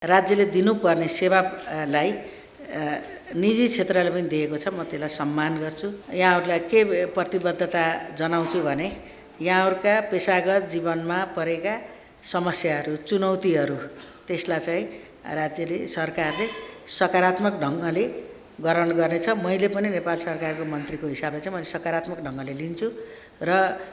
राज्यले दिनुपर्ने सेवालाई निजी क्षेत्रले पनि दिएको छ। म त्यसलाई सम्मान गर्छु। यहाँहरूलाई के प्रतिबद्धता जनाउँछु भने यहाँहरूका पेशागत जीवनमा परेका समस्याहरू, चुनौतीहरू त्यसलाई चाहिँ राज्यले सरकारले सकारात्मक ढङ्गले ग्रहण गर्नेछ। मैले पनि नेपाल सरकारको मन्त्रीको हिसाबले चाहिँ मैले सकारात्मक ढङ्गले लिन्छु र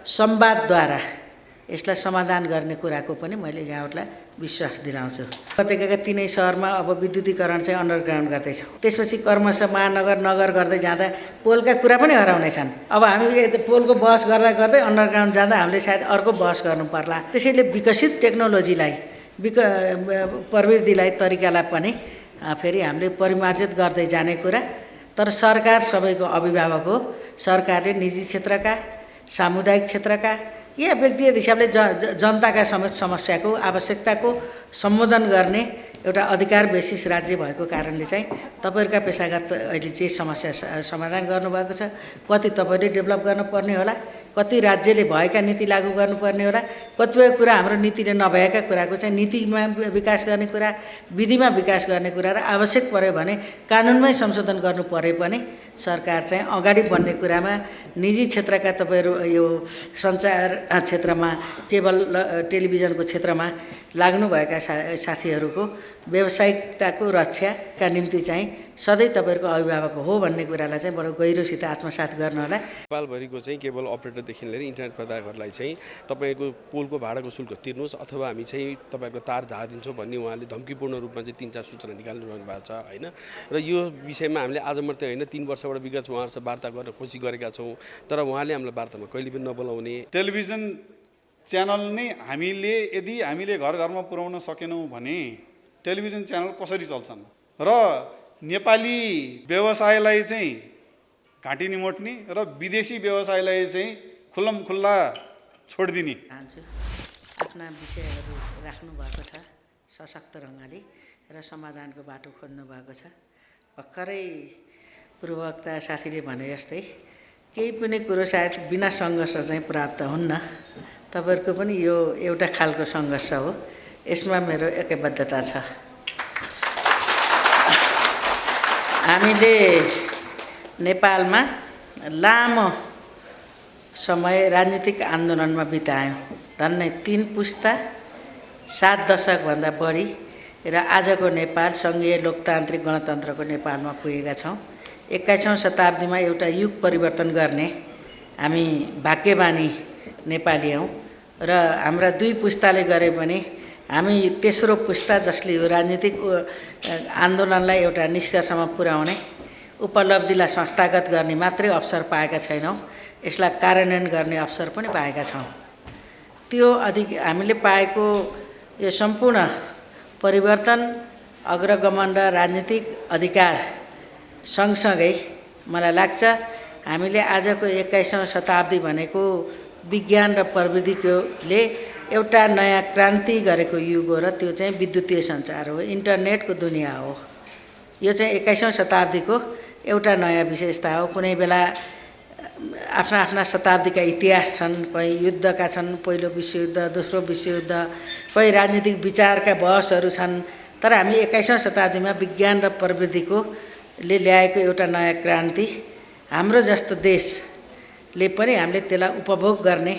संवादद्वारा यसलाई समाधान गर्ने कुराको पनि मैले यहाँहरूलाई विश्वास दिलाउँछु। उपत्यकाका तीनै सहरमा अब विद्युतीकरण चाहिँ अन्डरग्राउन्ड गर्दैछ। त्यसपछि क्रमशः महानगर नगर गर्दै जाँदा पोलका कुरा पनि हराउने छन्। अब हामी पोलको बहस गर्दा गर्दै अन्डरग्राउन्ड जाँदा हामीले सायद अर्को बहस गर्नु पर्ला। त्यसैले विकसित टेक्नोलोजीलाई प्रविधिलाई तरिकालाई पनि फेरि हामीले परिमार्जित गर्दै जाने कुरा। तर सरकार सबैको अभिभावक हो। सरकारले निजी क्षेत्रका, सामुदायिक क्षेत्रका या व्यक्तिगत हिसाबले जनताका समेत समस्याको आवश्यकताको सम्बोधन गर्ने एउटा अधिकार बेसिस राज्य भएको कारणले चाहिँ तपाईहरुका पेशागत अहिले जे समस्या समाधान गर्नुभएको छ, कति तपाईले डेभलप गर्नुपर्ने होला, कति राज्यले भएका नीति लागू गर्नुपर्ने होला, कतिपय कुरा हाम्रो नीतिले नभएका कुराको चाहिँ नीतिमा विकास गर्ने कुरा, विधिमा विकास गर्ने कुरा र आवश्यक पर्यो भने कानुनमै संशोधन गर्नु परे पनि सरकार चाहिँ अगाडि बढ्ने कुरामा निजी क्षेत्रका तपाईहरु यो सञ्चार क्षेत्रमा, केबल टेलिभिजनको क्षेत्रमा लाग्नुभएका साथीहरुको व्यावसायिकताको रक्षाका निम्ति चाहिँ सधैँ तपाईहरुको अभिभावक हो भन्ने कुरालाई चाहिँ बडो गहिरोसित आत्मसात गर्न होला। नेपालभरिको चाहिँ केबल अपरेटरदेखि लिएर इन्टरनेट प्रदाताहरूलाई चाहिँ तपाईको पोलको भाडाको शुल्क तिर्नुहोस् अथवा हामी चाहिँ तपाईहरुको तार झारिदिन्छौँ भन्ने उहाँले धम्कीपूर्ण रूपमा चाहिँ 3-4 सूचना निकालिरहनु भएको छ हैन। र यो विषयमा हामीले आज मात्रै हैन 3 वर्षबाट विगत उहाँहरुसँग वार्ता गर्न कोसिस गरेका छौँ, तर उहाँले हामीलाई वार्तामा कहिले पनि नबोलाउने। टेलिभिजन च्यानल नै यदि हामीले घर घरमा पुर्याउन सकेनौँ भने टेलिभिजन च्यानल कसरी चल्छन् र नेपाली व्यवसायलाई चाहिँ घाँटी निमोट्ने र विदेशी व्यवसायलाई चाहिँ खुल्लमखुल्ला छोडिदिने। आफ्ना विषयहरू राख्नु भएको छ सशक्त ढङ्गले र समाधानको बाटो खोज्नु भएको छ। भर्खरै पूर्ववक्ता साथीले भने जस्तै केही पनि कुरो सायद बिना सङ्घर्ष चाहिँ प्राप्त हुन्न। तपाईहरुको पनि यो एउटा खालको सङ्घर्ष हो। यसमा मेरो एकबद्धता छ। हामीले नेपालमा लामो समय राजनीतिक आन्दोलनमा बितायौँ। झन्डै 3 पुस्ता 7 दशकभन्दा बढी र आजको नेपाल सङ्घीय लोकतान्त्रिक गणतन्त्रको नेपालमा पुगेका छौँ। 21औं शताब्दीमा एउटा युग परिवर्तन गर्ने हामी भाग्यमानी नेपाली हौँ र हाम्रा 2 पुस्ताले गरे पनि हामी तेस्रो पुस्ता जसले यो राजनीतिक आन्दोलनलाई एउटा निष्कर्षमा पुर्याउने उपलब्धिलाई संस्थागत गर्ने मात्रै अवसर पाएका छैनौँ, यसलाई कार्यान्वयन गर्ने अवसर पनि पाएका छौँ। त्यो हामीले पाएको यो सम्पूर्ण परिवर्तन, अग्रगमन र राजनीतिक अधिकार सँगसँगै मलाई लाग्छ हामीले आजको 21औं शताब्दी भनेको विज्ञान र प्रविधिले एउटा नयाँ क्रान्ति गरेको युग हो र त्यो चाहिँ विद्युतीय सञ्चार हो, इन्टरनेटको दुनिया हो। यो चाहिँ 21औं शताब्दीको एउटा नयाँ विशेषता हो। कुनै बेला आफ्ना शताब्दीका इतिहास छन्, कहीँ युद्धका छन्, पहिलो विश्वयुद्ध, दोस्रो विश्वयुद्ध, कहीँ राजनीतिक विचारका बहसहरू छन्, तर हामीले 21औं शताब्दीमा विज्ञान र प्रविधिले ल्याएको एउटा नयाँ क्रान्ति हाम्रो जस्तो देशले पनि हामीले त्यसलाई उपभोग गर्ने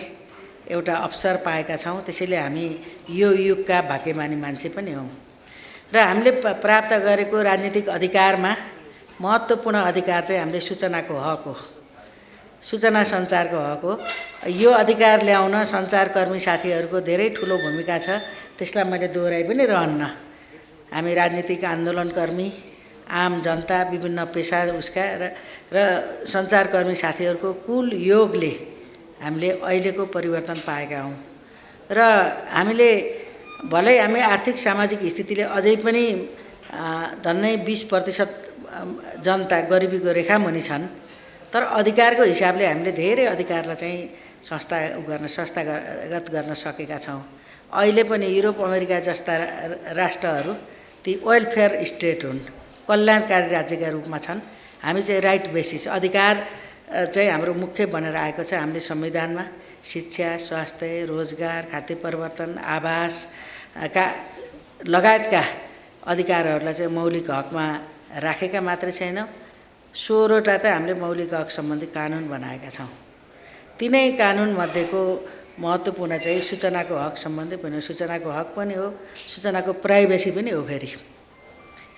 एउटा अवसर पाएका छौँ। त्यसैले हामी यो युगका भाग्यमानी मान्छे पनि हौँ र हामीले प्राप्त गरेको राजनीतिक अधिकारमा महत्त्वपूर्ण अधिकार चाहिँ हामीले सूचनाको हक हो, सूचना सञ्चारको हक हो। यो अधिकार ल्याउन सञ्चारकर्मी साथीहरूको धेरै ठुलो भूमिका छ, त्यसलाई मैले दोहोऱ्याइ पनि रहन्न। हामी राजनीतिक आन्दोलनकर्मी, आम जनता, विभिन्न पेशा र सञ्चारकर्मी साथीहरूको कुल योगले हामीले अहिलेको परिवर्तन पाएका हौँ र हामीले भलै हामी आर्थिक सामाजिक स्थितिले अझै पनि झन्डै 20% जनता गरिबीको रेखामुनि छन्, तर अधिकारको हिसाबले हामीले धेरै अधिकारलाई चाहिँ संस्थागत गर्न सकेका छौँ। अहिले पनि युरोप अमेरिका जस्ता राष्ट्रहरू ती वेलफेयर स्टेट हुन्, कल्याणकारी राज्यका रूपमा छन्। हामी चाहिँ राइट बेसिस अधिकार चाहिँ हाम्रो मुख्य बनेर आएको छ। हामीले संविधानमा शिक्षा, स्वास्थ्य, रोजगार, खाद्य परिवर्तन, आवास का लगायतका अधिकारहरूलाई चाहिँ मौलिक हकमा राखेका मात्रै छैनौँ, 16वटा त हामीले मौलिक हक सम्बन्धी कानुन बनाएका छौँ। तिनै कानुनमध्येको महत्त्वपूर्ण चाहिँ सूचनाको हक सम्बन्धी पनि हो, सूचनाको हक पनि हो, सूचनाको प्राइभेसी पनि हो, फेरि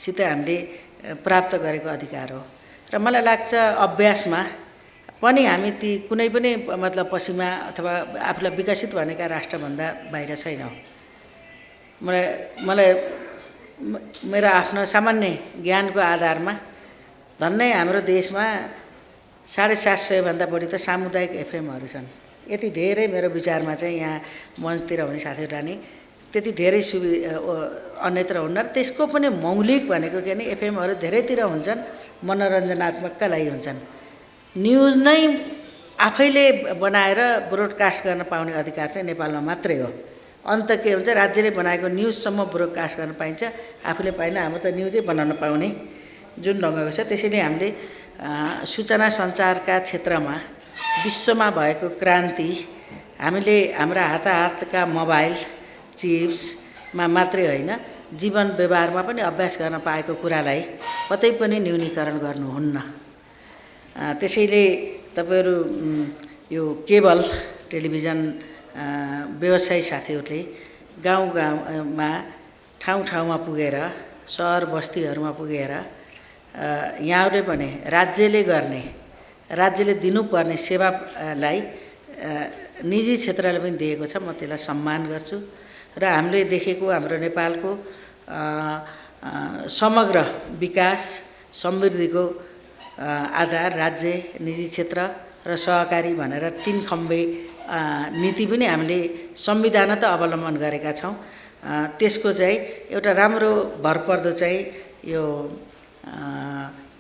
सित हामीले प्राप्त गरेको अधिकार हो। र मलाई लाग्छ अभ्यासमा पनि हामी ती कुनै पनि मतलब पश्चिमा अथवा आफूलाई विकसित भनेका राष्ट्रभन्दा बाहिर छैनौँ। मलाई मेरो आफ्नो सामान्य ज्ञानको आधारमा धन्नै हाम्रो देशमा 750 भन्दा बढी त सामुदायिक एफएमहरू छन्। यति धेरै मेरो विचारमा चाहिँ यहाँ मञ्चतिर हुने साथीहरूलाई नि त्यति धेरै अन्यत्र हुन्न। त्यसको पनि मौलिक भनेको के भने एफएमहरू धेरैतिर हुन्छन्, मनोरञ्जनात्मकका लागि हुन्छन्। न्युज नै आफैले बनाएर ब्रोडकास्ट गर्न पाउने अधिकार चाहिँ नेपालमा मात्रै हो। अन्त के हुन्छ, राज्यले बनाएको न्युजसम्म ब्रोडकास्ट गर्न पाइन्छ, आफूले पाइन। हाम्रो त न्युजै बनाउन पाउने जुन ढङ्गको छ। त्यसैले हामीले सूचना सञ्चारका क्षेत्रमा विश्वमा भएको क्रान्ति हामीले हाम्रा हाताहातका मोबाइल चिप्समा मात्रै होइन, जीवन व्यवहारमा पनि अभ्यास गर्न पाएको कुरालाई कतै पनि न्यूनीकरण गर्नुहुन्न। त्यसैले तपाईँहरू यो केबल टेलिभिजन व्यवसायी साथीहरूले गाउँमा ठाउँमा पुगेर, सहर बस्तीहरूमा पुगेर यहाँहरूले पनि राज्यले दिनुपर्ने सेवालाई निजी क्षेत्रले पनि दिएको छ। म त्यसलाई सम्मान गर्छु। र हामीले देखेको हाम्रो नेपालको समग्र विकास समृद्धिको आधार राज्य, निजी क्षेत्र र सहकारी भनेर 3 खम्बे नीति पनि हामीले संविधान त अवलम्बन गरेका छौँ। त्यसको चाहिँ एउटा राम्रो भरपर्दो चाहिँ यो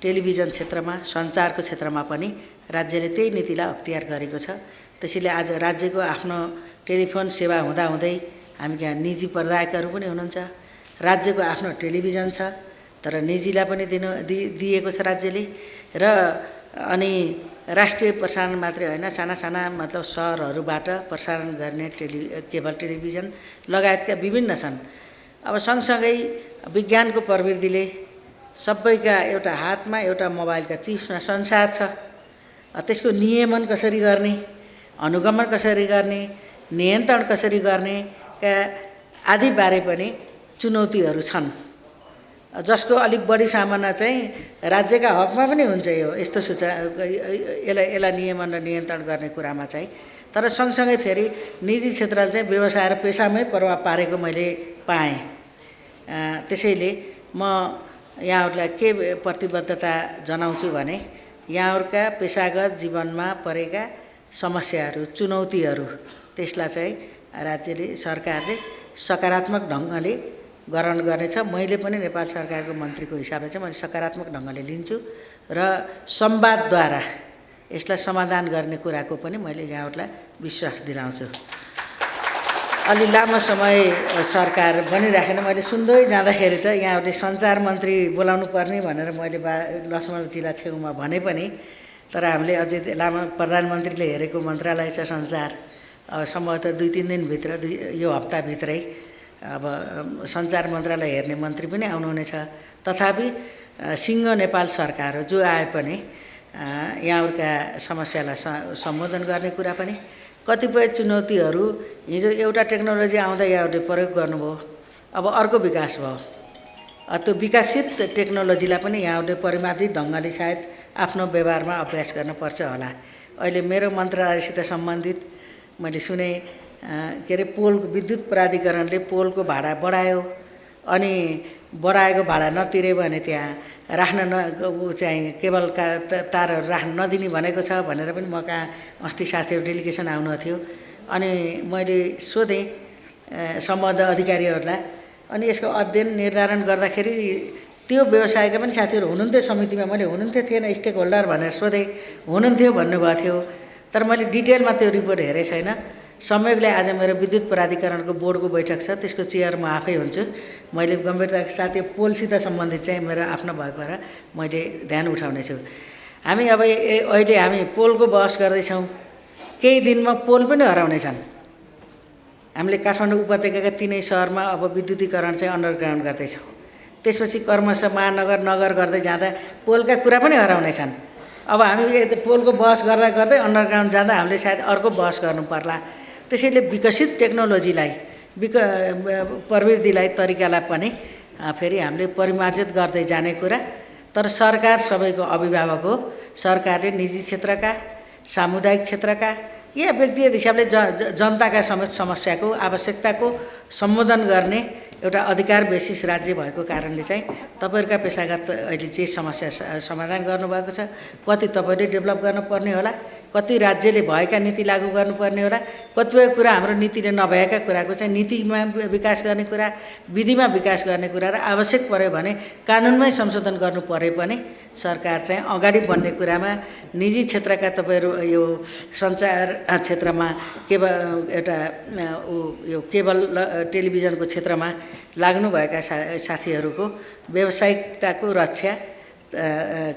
टेलिभिजन क्षेत्रमा, सञ्चारको क्षेत्रमा पनि राज्यले त्यही नीतिलाई अख्तियार गरेको छ। त्यसैले आज राज्यको आफ्नो टेलिफोन सेवा हुँदाहुँदै हामी यहाँ निजी प्रदायकहरू पनि हुनुहुन्छ। राज्यको आफ्नो टेलिभिजन छ, तर निजीलाई पनि दिएको छ राज्यले। र अनि राष्ट्रिय प्रसारण मात्रै होइन, साना साना मतलब सहरहरूबाट प्रसारण गर्ने केबल टेलिभिजन लगायतका विभिन्न छन्। अब सँगसँगै विज्ञानको प्रवृत्तिले सबैका एउटा हातमा एउटा मोबाइलका चिप्समा संसार छ। त्यसको नियमन कसरी गर्ने, अनुगमन कसरी गर्ने, नियन्त्रण कसरी गर्ने का आदिबारे पनि चुनौतीहरू छन्, जसको अलिक बढी सामान्य चाहिँ राज्यका हकमा पनि हुन्छ। यो यस्तो यसलाई नियमन र नियन्त्रण गर्ने कुरामा चाहिँ। तर सँगसँगै फेरि निजी क्षेत्रले चाहिँ व्यवसाय र पेसामै प्रभाव पारेको मैले पाएँ। त्यसैले म यहाँहरूलाई के प्रतिबद्धता जनाउँछु भने यहाँहरूका पेसागत जीवनमा परेका समस्याहरू, चुनौतीहरू, त्यसलाई चाहिँ राज्यले, सरकारले सकारात्मक ढङ्गले ग्रहण गर्नेछ। मैले पनि नेपाल सरकारको मन्त्रीको हिसाबले चाहिँ मैले सकारात्मक ढङ्गले लिन्छु र संवादद्वारा यसलाई समाधान गर्ने कुराको पनि मैले यहाँहरूलाई विश्वास दिलाउँछु। अलि लामो समय सरकार बनिराखेन। मैले सुन्दै जाँदाखेरि त यहाँहरूले सञ्चार मन्त्री बोलाउनु पर्ने भनेर मैले लक्ष्मण जिल्ला छेउमा भने पनि, तर हामीले अझै लामो प्रधानमन्त्रीले हेरेको मन्त्रालय छ सञ्चार। अब सम्भवतः 2-3 दिनभित्र, यो हप्ताभित्रै अब सञ्चार मन्त्रालय हेर्ने मन्त्री पनि आउनुहुनेछ। तथापि सिङ्गो नेपाल सरकार हो, जो आए पनि यहाँहरूका समस्यालाई सम्बोधन गर्ने कुरा पनि, कतिपय चुनौतीहरू हिजो एउटा टेक्नोलोजी आउँदा यहाँहरूले प्रयोग गर्नुभयो, अब अर्को विकास भयो। त्यो विकसित टेक्नोलोजीलाई पनि यहाँहरूले परिमार्जित ढङ्गले सायद आफ्नो व्यवहारमा अभ्यास गर्नुपर्छ होला। अहिले मेरो मन्त्रालयसित सम्बन्धित मैले सुने के अरे विद्युत प्राधिकरणले पोलको भाडा बढायो, अनि बढाएको भाडा नतिरे भने त्यहाँ राख्न चाहिँ केबलका तारहरू राख्न नदिने भनेको छ भनेर पनि म कहाँ अस्ति साथीहरू डेलिगेसन आउनु थियो। अनि मैले सोधेँ सम्बद्ध अधिकारीहरूलाई, अनि यसको अध्ययन निर्धारण गर्दाखेरि त्यो व्यवसायका पनि साथीहरू हुनुहुन्थ्यो समितिमा। मैले हुनुहुन्थ्यो थिएन स्टेक होल्डर भनेर सोधेँ, हुनुहुन्थ्यो भन्नुभएको थियो। तर मैले डिटेलमा त्यो रिपोर्ट हेरेँ छैन। संयोगले आज मेरो विद्युत प्राधिकरणको बोर्डको बैठक छ, त्यसको चेयर म आफै हुन्छु। मैले गम्भीरताका साथ यो पोलसित सम्बन्धित चाहिँ मेरो आफ्नो भएको भएर मैले ध्यान उठाउनेछु। हामी अब अहिले हामी पोलको बहस गर्दैछौँ, केही दिनमा पोल पनि हराउनेछन्। हामीले काठमाडौँ उपत्यकाका 3 सहरमा अब विद्युतीकरण चाहिँ अन्डरग्राउन्ड गर्दैछौँ। त्यसपछि क्रमशः महानगर नगर गर्दै जाँदा पोलका कुरा पनि हराउनेछन्। अब हामी पोलको बहस गर्दा गर्दै अन्डरग्राउन्ड जाँदा हामीले सायद अर्को बहस गर्नु पर्ला। त्यसैले विकसित टेक्नोलोजीलाई प्रविधिलाई तरिकालाई पनि फेरि हामीले परिमार्जित गर्दै जाने कुरा। तर सरकार सबैको अभिभावक हो। सरकारले निजी क्षेत्रका, सामुदायिक क्षेत्रका या व्यक्तिगत हिसाबले जनताका समेत समस्याको आवश्यकताको सम्बोधन गर्ने एउटा अधिकार बेसिस राज्य भएको कारणले चाहिँ तपाईँहरूका पेसागत अहिले जे समस्या समाधान गर्नुभएको छ, कति तपाईँले डेभलप गर्नुपर्ने होला, कति राज्यले भएका नीति लागू गर्नुपर्ने होला, कतिपय कुरा हाम्रो नीतिले नभएका कुराको चाहिँ नीतिमा विकास गर्ने कुरा, विधिमा विकास गर्ने कुरा र आवश्यक पर्यो भने कानुनमै संशोधन गर्नु परे पनि सरकार चाहिँ अगाडि बढ्ने कुरामा निजी क्षेत्रका तपाईँहरू यो सञ्चार क्षेत्रमा एउटा यो केबल टेलिभिजनको क्षेत्रमा लाग्नुभएका साथीहरूको व्यावसायिकताको रक्षा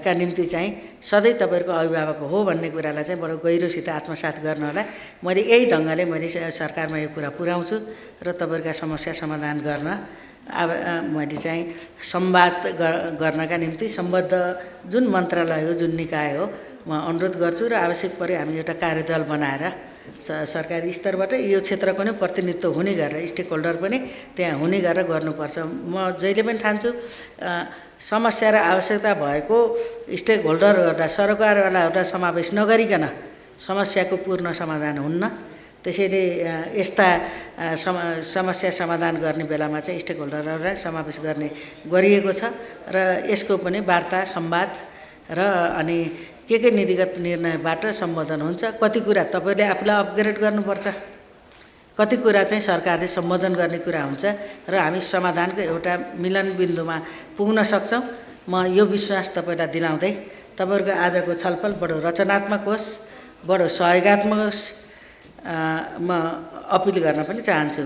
का निम्ति चाहिँ सधैँ तपाईँहरूको अभिभावक हो भन्ने कुरालाई चाहिँ बडो गहिरोसित आत्मसात गर्नु होला। मैले यही ढङ्गले मैले सरकारमा यो कुरा पुर्याउँछु र तपाईँहरूका समस्या समाधान गर्न अब मैले चाहिँ संवाद गर्नका निम्ति सम्बद्ध जुन मन्त्रालय हो, जुन निकाय हो, म अनुरोध गर्छु र आवश्यक परे हामी एउटा कार्यदल बनाएर सरकारी स्तरबाट यो क्षेत्रको नै प्रतिनिधित्व हुने गरेर स्टेक होल्डर पनि त्यहाँ हुने गरेर गर्नुपर्छ। म जहिले पनि ठान्छु समस्या र आवश्यकता भएको स्टेक होल्डर गर्दा सरकारवालाहरूलाई समावेश नगरिकन समस्याको पूर्ण समाधान हुन्न। त्यसैले यस्ता समस्या समाधान गर्ने बेलामा चाहिँ स्टेक होल्डरहरूलाई समावेश गर्ने गरिएको छ र यसको पनि वार्ता संवाद र अनि के नीतिगत निर्णयबाट सम्बोधन हुन्छ। कति कुरा तपाईँले आफूलाई अपग्रेड गर्नुपर्छ, कति कुरा चाहिँ सरकारले सम्बोधन गर्ने कुरा हुन्छ र हामी समाधानको एउटा मिलन बिन्दुमा पुग्न सक्छौँ। म यो विश्वास तपाईँलाई दिलाउँदै तपाईँहरूको आजको छलफल बडो रचनात्मक होस्, बडो सहयोगात्मक होस् म अपिल गर्न पनि चाहन्छु।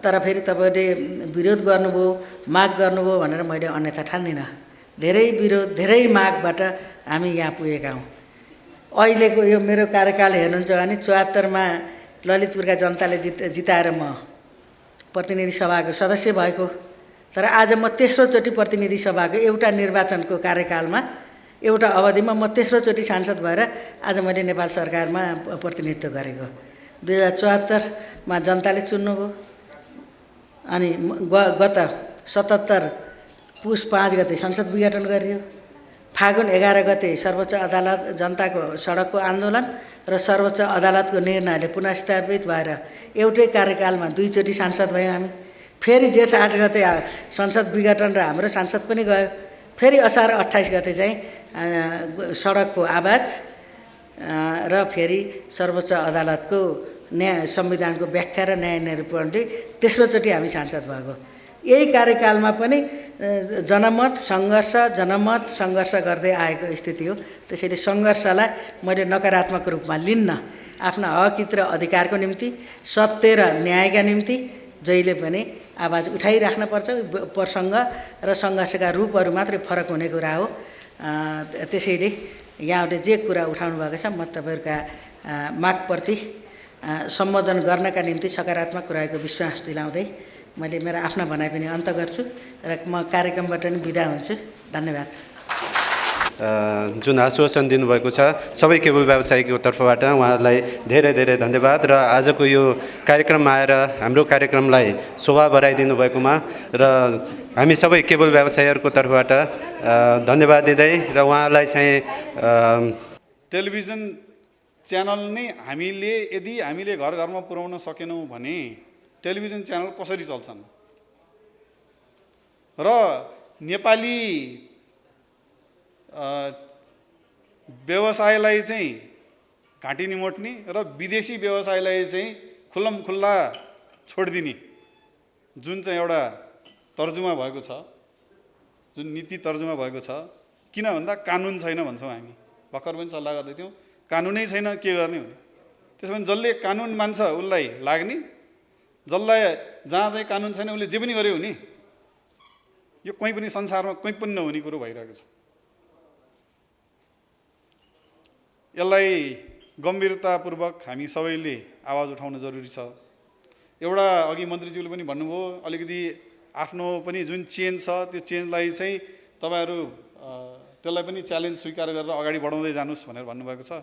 तर फेरि तपाईँले विरोध गर्नुभयो, माग गर्नुभयो भनेर मैले अन्यथा ठान्दिनँ। धेरै विरोध, धेरै मागबाट हामी यहाँ पुगेका हौँ। अहिलेको यो मेरो कार्यकाल हेर्नुहुन्छ भने 74मा ललितपुरका जनताले जिताएर म प्रतिनिधि सभाको सदस्य भएको, तर आज म तेस्रो चोटि प्रतिनिधि सभाको एउटा निर्वाचनको कार्यकालमा एउटा अवधिमा म तेस्रो चोटि सांसद भएर आज मैले नेपाल सरकारमा प्रतिनिधित्व गरेको। 2074मा जनताले चुन्नुभयो, अनि गत 77 पुस 5 गते संसद विघटन गरियो। फागुन 11 गते सर्वोच्च अदालत जनताको सडकको आन्दोलन र सर्वोच्च अदालतको निर्णयले पुनर्स्थापित भएर एउटै कार्यकालमा दुईचोटि सांसद भयौँ हामी। फेरि जेठ 8 गते संसद विघटन र हाम्रो सांसद पनि गयो। फेरि असार 28 गते चाहिँ सडकको आवाज र फेरि सर्वोच्च अदालतको न्याय संविधानको व्याख्या र न्याय निरूपणले तेस्रोचोटि हामी सांसद भएको। यही कार्यकालमा पनि जनमत सङ्घर्ष गर्दै आएको स्थिति हो। त्यसैले सङ्घर्षलाई मैले नकारात्मक रूपमा लिन्न। आफ्ना हक हित र अधिकारको निम्ति, सत्य र न्यायका निम्ति जहिले पनि आवाज उठाइराख्नुपर्छ। प्रसङ्ग र सङ्घर्षका रूपहरू मात्रै फरक हुने कुरा हो। त्यसैले यहाँले जे कुरा उठाउनु भएको छ म तपाईँहरूका मागप्रति सम्बोधन गर्नका निम्ति सकारात्मक रहेको विश्वास दिलाउँदै मैले मेरो आफ्ना भनाइ पनि अन्त गर्छु र म कार्यक्रमबाट नि बिदा हुन्छु। धन्यवाद। जुन आश्वासन दिनुभएको छ सबै केबल व्यवसायीको तर्फबाट उहाँहरूलाई धेरै धेरै धन्यवाद र आजको यो कार्यक्रममा आएर हाम्रो कार्यक्रमलाई शोभा बढाइदिनु भएकोमा र हामी सबै केबल व्यवसायीहरूको तर्फबाट धन्यवाद दिँदै र उहाँलाई चाहिँ टेलिभिजन च्यानल नै यदि हामीले घर घरमा पुर्याउन सकेनौँ भने टेलिभिजन च्यानल कसरी चल्छन् र नेपाली व्यवसायलाई चाहिँ घाँटी निमोट्ने र विदेशी व्यवसायलाई चाहिँ खुल्लमखुल्ला छोडिदिने जुन चाहिँ एउटा तर्जुमा भएको छ, जुन नीति तर्जुमा भएको छ। किन भन्दा कानुन छैन भन्छौँ हामी। भर्खर पनि सल्लाह गर्दै थियौँ, कानुनै छैन के गर्ने भने। त्यसो भने जसले कानुन मान्छ उसलाई लाग्ने, जसलाई जहाँ चाहिँ कानुन छैन उसले जे पनि गर्यो हुने। यो कहीँ पनि संसारमा कहीँ पनि नहुने कुरो भइरहेको छ। यसलाई गम्भीरतापूर्वक हामी सबैले आवाज उठाउन जरुरी छ। एउटा अघि मन्त्रीज्यूले पनि भन्नुभयो, अलिकति आफ्नो पनि जुन चेन छ त्यो चेन्जलाई चाहिँ तपाईँहरू त्यसलाई पनि च्यालेन्ज स्वीकार गरेर अगाडि बढाउँदै जानुहोस् भनेर भन्नुभएको छ।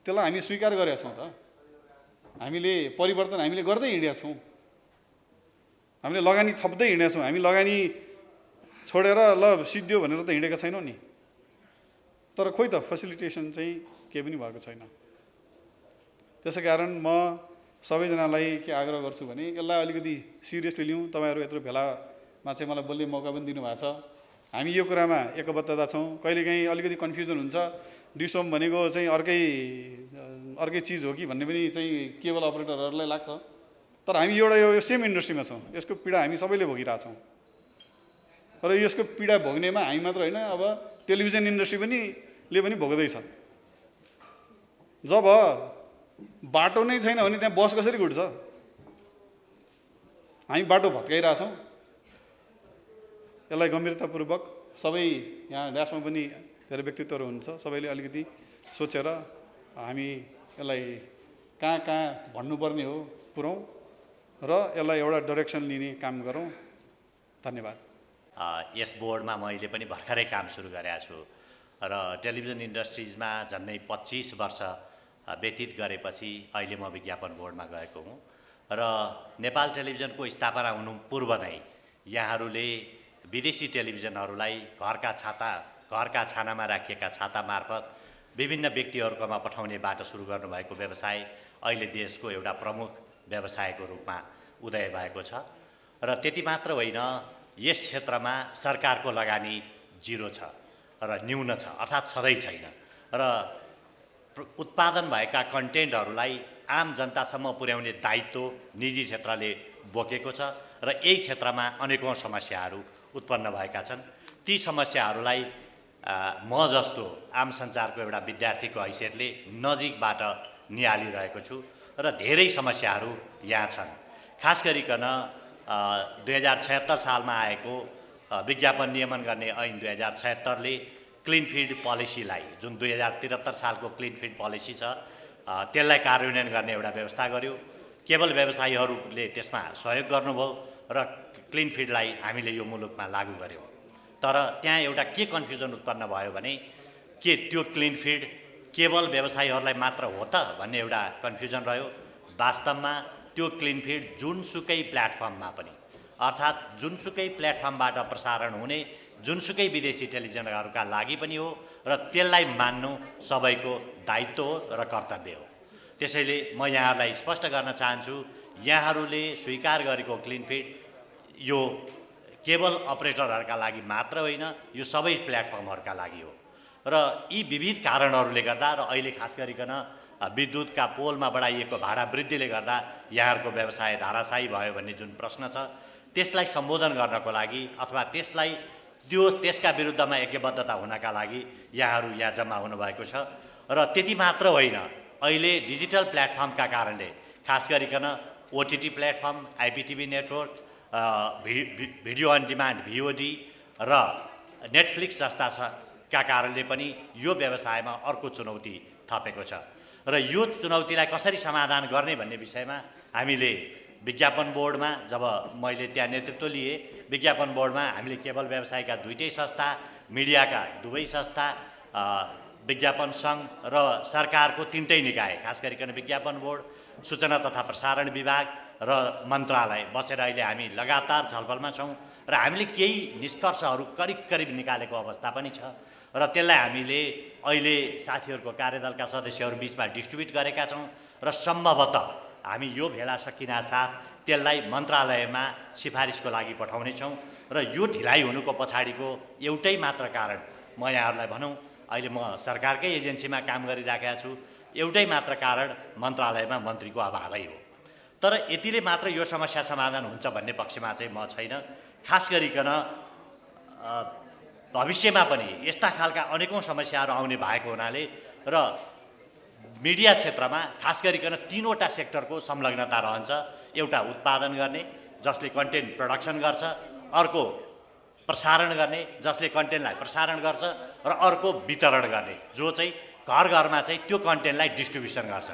त्यसलाई हामी स्वीकार गरेका छौँ त। हामीले परिवर्तन हामीले गर्दै हिँडेका छौँ, हामीले लगानी थप्दै हिँडेका छौँ। हामी लगानी छोडेर ल सिद्धियो भनेर त हिँडेका छैनौँ नि। तर खोइ त फेसिलिटेसन चाहिँ केही पनि भएको छैन। त्यसै कारण म सबैजनालाई के आग्रह गर्छु भने यसलाई अलिकति सिरियसली लिउँ। तपाईँहरू यत्रो भेलामा चाहिँ मलाई बोल्ने मौका पनि दिनुभएको छ। हामी यो कुरामा एकबद्धता छौँ। कहिलेकाहीँ अलिकति कन्फ्युजन हुन्छ, डिसोम भनेको चाहिँ अर्कै चिज हो कि भन्ने पनि चाहिँ केबल अपरेटरहरूलाई लाग्छ। तर हामी एउटा यो सेम इन्डस्ट्रीमा छौँ, यसको पीडा हामी सबैले भोगिरहेछौँ। र यसको पीडा भोग्नेमा हामी मात्र होइन, अब टेलिभिजन इन्डस्ट्री पनि भोग्दैछ। जब बाटो नै छैन भने त्यहाँ बस कसरी उड्छ? हामी बाटो भत्काइरहेछौँ। यसलाई गम्भीरतापूर्वक सबै यहाँ ड्यासमा पनि धेरै व्यक्तित्वहरू हुन्छ, सबैले अलिकति सोचेर हामी यसलाई कहाँ भन्नुपर्ने हो पुऱ्याउँ र यसलाई एउटा डाइरेक्सन लिने काम गरौँ। धन्यवाद। यस बोर्डमा मैले पनि भर्खरै काम सुरु गरेको छु र टेलिभिजन इन्डस्ट्रिजमा झन्डै 25 वर्ष व्यतीत गरेपछि अहिले म विज्ञापन बोर्डमा गएको हुँ र नेपाल टेलिभिजनको स्थापना हुनु पूर्व नै यहाँहरूले विदेशी टेलिभिजनहरूलाई घरका छानामा राखिएका छाता मार्फत विभिन्न व्यक्तिहरूकोमा पठाउने बाटो सुरु गर्नुभएको व्यवसाय अहिले देशको एउटा प्रमुख व्यवसायको रूपमा उदय भएको छ। र त्यति मात्र होइन, यस क्षेत्रमा सरकारको लगानी जिरो छ र न्यून छ, अर्थात् छँदै छैन। र उत्पादन भएका कन्टेन्टहरूलाई आम जनतासम्म पुर्याउने दायित्व निजी क्षेत्रले बोकेको छ र यही क्षेत्रमा अनेकौँ समस्याहरू उत्पन्न भएका छन्। ती समस्याहरूलाई म जस्तो आम सञ्चारको एउटा विद्यार्थीको हैसियतले नजिकबाट निहालिरहेको छु र धेरै समस्याहरू यहाँ छन्। खास गरिकन 2076 सालमा आएको विज्ञापन नियमन गर्ने ऐन 2076ले क्लिन फिड पोलिसीलाई, जुन 2073 सालको क्लिन फिड पोलिसी छ, त्यसलाई कार्यान्वयन गर्ने एउटा व्यवस्था गर्यो। केवल व्यवसायीहरूले त्यसमा सहयोग गर्नुभयो र क्लिन फिडलाई हामीले यो मुलुकमा लागू गर्यौँ। तर त्यहाँ एउटा के कन्फ्युजन उत्पन्न भयो भने के त्यो क्लिन फिड केवल व्यवसायीहरूलाई मात्र हो त भन्ने एउटा कन्फ्युजन रह्यो। वास्तवमा त्यो क्लिन फिड जुनसुकै प्लेटफर्ममा पनि, अर्थात् जुनसुकै प्लेटफर्मबाट प्रसारण हुने जुनसुकै विदेशी टेलिभिजनहरूका लागि पनि हो र त्यसलाई मान्नु सबैको दायित्व हो र कर्तव्य हो। त्यसैले म यहाँहरूलाई स्पष्ट गर्न चाहन्छु, यहाँहरूले स्वीकार गरेको क्लिन फिड यो केवल अपरेटरहरूका लागि मात्र होइन, यो सबै प्लेटफर्महरूका लागि हो। र यी विविध कारणहरूले गर्दा र अहिले खास गरिकन विद्युतका पोलमा बढाइएको भाडा वृद्धिले गर्दा यहाँहरूको व्यवसाय धाराशायी भयो भन्ने जुन प्रश्न छ, त्यसलाई सम्बोधन गर्नको लागि अथवा त्यसका विरुद्धमा ऐक्यबद्धता हुनका लागि यहाँहरू यहाँ जम्मा हुनुभएको छ। र त्यति मात्र होइन, अहिले डिजिटल प्लेटफर्मका कारणले खास गरिकन OTT platform, IPTV network, video on demand VOD र नेटफ्लिक्स जस्ता का कारणले पनि यो व्यवसायमा अर्को चुनौती थपेको छ। र यो चुनौतीलाई कसरी समाधान गर्ने भन्ने विषयमा हामीले विज्ञापन बोर्डमा, जब मैले त्यहाँ नेतृत्व लिएँ, विज्ञापन बोर्डमा हामीले केवल व्यवसायका दुईटै संस्था, मिडियाका दुवै संस्था, विज्ञापन सङ्घ र सरकारको तीनटै निकाय, खास गरिकन विज्ञापन बोर्ड, सूचना तथा प्रसारण विभाग र मन्त्रालय बसेर अहिले हामी लगातार छलफलमा छौँ र हामीले केही निष्कर्षहरू करिब निकालेको अवस्था पनि छ। र त्यसलाई हामीले अहिले साथीहरूको कार्यदलका सदस्यहरू बिचमा डिस्ट्रिब्युट गरेका छौँ र सम्भवतः हामी यो भेला सकिनासाथ त्यसलाई मन्त्रालयमा सिफारिसको लागि पठाउनेछौँ। र यो ढिलाइ हुनुको पछाडिको एउटै मात्र कारण म यहाँहरूलाई भनौँ, अहिले म सरकारकै एजेन्सीमा काम गरिराखेका छु, एउटै मात्र कारण मन्त्रालयमा मन्त्रीको अभावै हो। तर यतिले मात्र यो समस्या समाधान हुन्छ भन्ने पक्षमा चाहिँ म छैन। खास गरिकन भविष्यमा पनि यस्ता खालका अनेकौँ समस्याहरू आउने भएको हुनाले र मिडिया क्षेत्रमा खास गरिकन तीनवटा सेक्टरको संलग्नता रहन्छ। एउटा उत्पादन गर्ने जसले कन्टेन्ट प्रोडक्सन गर्छ, अर्को प्रसारण गर्ने जसले कन्टेन्टलाई प्रसारण गर्छ र अर्को वितरण गर्ने जो चाहिँ घर घरमा चाहिँ त्यो कन्टेन्टलाई डिस्ट्रिब्युसन गर्छ।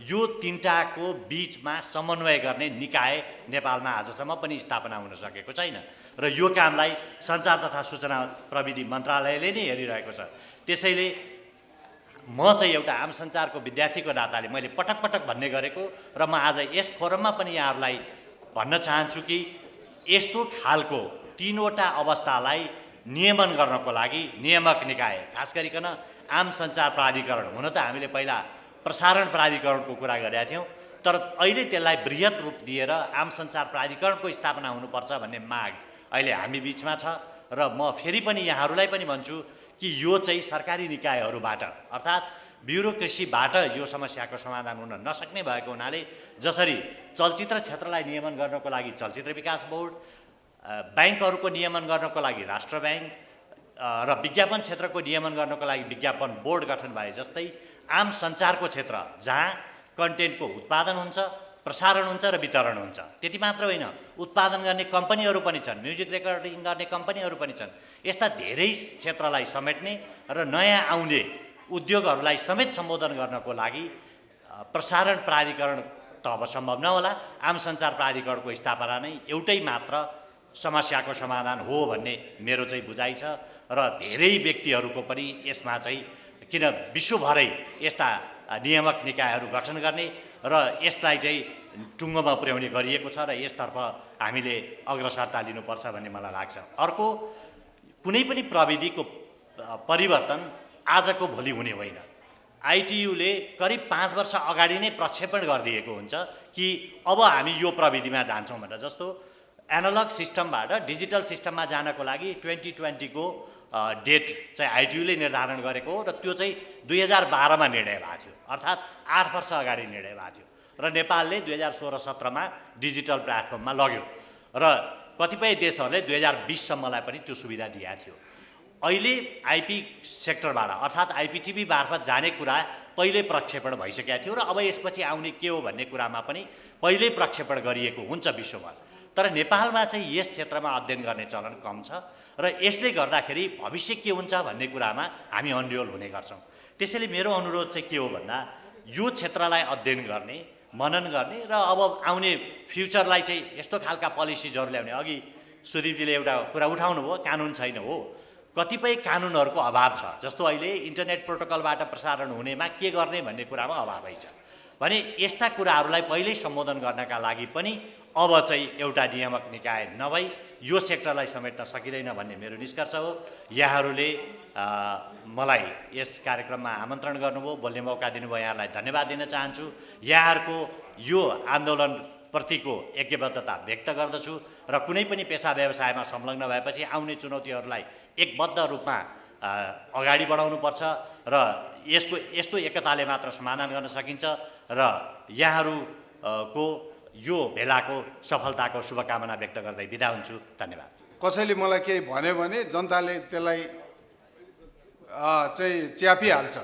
यो तिनटाको बिचमा समन्वय गर्ने निकाय नेपालमा आजसम्म पनि स्थापना हुन सकेको छैन र यो कामलाई सञ्चार तथा सूचना प्रविधि मन्त्रालयले नै हेरिरहेको छ। त्यसैले म चाहिँ एउटा आम सञ्चारको विद्यार्थीको नाताले मैले पटक पटक भन्ने गरेको र म आज यस फोरममा पनि यहाँहरूलाई भन्न चाहन्छु कि यस्तो खालको तीनवटा अवस्थालाई नियमन गर्नको लागि नियामक निकाय, खास गरिकन आम सञ्चार प्राधिकरण, हुन त हामीले पहिला प्रसारण प्राधिकरणको कुरा गरेका थियौँ, तर अहिले त्यसलाई बृहत रूप दिएर आम सञ्चार प्राधिकरणको स्थापना हुनुपर्छ भन्ने माग अहिले हामी बिचमा छ र म फेरि पनि यहाँहरूलाई पनि भन्छु कि यो चाहिँ सरकारी निकायहरूबाट अर्थात् ब्युरोक्रेसीबाट यो समस्याको समाधान हुन नसक्ने भएको हुनाले जसरी चलचित्र क्षेत्रलाई नियमन गर्नको लागि चलचित्र विकास बोर्ड, ब्याङ्कहरूको नियमन गर्नको लागि राष्ट्र ब्याङ्क र विज्ञापन क्षेत्रको नियमन गर्नको लागि विज्ञापन बोर्ड गठन भए जस्तै आम सञ्चारको क्षेत्र जहाँ कन्टेन्टको उत्पादन हुन्छ, प्रसारण हुन्छ र वितरण हुन्छ, त्यति मात्र होइन, उत्पादन गर्ने कम्पनीहरू पनि छन्, म्युजिक रेकर्डिङ गर्ने कम्पनीहरू पनि छन्। यस्ता धेरै क्षेत्रलाई समेट्ने र नयाँ आउने उद्योगहरूलाई समेत सम्बोधन गर्नको लागि प्रसारण प्राधिकरण त अब सम्भव नहोला, आम सञ्चार प्राधिकरणको स्थापना नै एउटै मात्र समस्याको समाधान हो भन्ने मेरो चाहिँ बुझाइ छ र धेरै व्यक्तिहरूको पनि यसमा चाहिँ किन विश्वभरै यस्ता नियामक निकायहरू गठन गर्ने र यसलाई चाहिँ टुङ्गोमा पुर्याउने गरिएको छ र यसतर्फ हामीले अग्रसरता लिनुपर्छ भन्ने मलाई लाग्छ। अर्को, कुनै पनि प्रविधिको परिवर्तन आजको भोलि हुने होइन। आइटियुले करिब 5 वर्ष अगाडि नै प्रक्षेपण गरिदिएको हुन्छ कि अब हामी यो प्रविधिमा जान्छौँ भनेर। जस्तो एनालग सिस्टमबाट डिजिटल सिस्टममा जानको लागि 2020 को डेट चाहिँ आइटियुले निर्धारण गरेको हो र त्यो चाहिँ 2012 मा निर्णय भएको थियो, अर्थात् 8 वर्ष अगाडि निर्णय भएको थियो र नेपालले 2016-17 मा डिजिटल प्लेटफर्ममा लग्यो र कतिपय देशहरूले 2020 सम्मलाई पनि त्यो सुविधा दिएको थियो। अहिले आइपी सेक्टरबाट अर्थात् आइपिटिभी मार्फत जाने कुरा पहिल्यै प्रक्षेपण भइसकेको थियो र अब यसपछि आउने के हो भन्ने कुरामा पनि पहिल्यै प्रक्षेपण गरिएको हुन्छ विश्वभर। तर नेपालमा चाहिँ यस क्षेत्रमा अध्ययन गर्ने चलन कम छ र यसले गर्दाखेरि भविष्य के हुन्छ भन्ने कुरामा हामी अन्योल हुने गर्छौँ। त्यसैले मेरो अनुरोध चाहिँ के हो भन्दा यो क्षेत्रलाई अध्ययन गर्ने, मनन गर्ने र अब आउने फ्युचरलाई चाहिँ यस्तो खालका पोलिसिजहरू ल्याउने। अघि सुदीपजीले एउटा कुरा उठाउनु भयो, कानुन छैन हो, कतिपय कानुनहरूको अभाव छ। जस्तो अहिले इन्टरनेट प्रोटोकलबाट प्रसारण हुनेमा के गर्ने भन्ने कुरामा अभावै छ भने यस्ता कुराहरूलाई पहिल्यै सम्बोधन गर्नका लागि पनि अब चाहिँ एउटा नियामक निकाय नभई यो सेक्टरलाई समेट्न सकिँदैन भन्ने मेरो निष्कर्ष हो। यहाँहरूले मलाई यस कार्यक्रममा आमन्त्रण गर्नुभयो, बोल्ने मौका दिनुभयो, यहाँलाई धन्यवाद दिन चाहन्छु। यहाँहरूको यो आन्दोलन प्रतिको ऐक्यबद्धता व्यक्त गर्दछु र कुनै पनि पेसा व्यवसायमा संलग्न भएपछि आउने चुनौतीहरूलाई एकबद्ध रूपमा अगाडि बढाउनुपर्छ र यस्तो एकताले मात्र समाधान गर्न सकिन्छ र यहाँहरूको यो भेलाको सफलताको शुभकामना व्यक्त गर्दै बिदा हुन्छु। धन्यवाद। कसैले मलाई केही भन्यो भने जनताले त्यसलाई चाहिँ च्यापिहाल्छ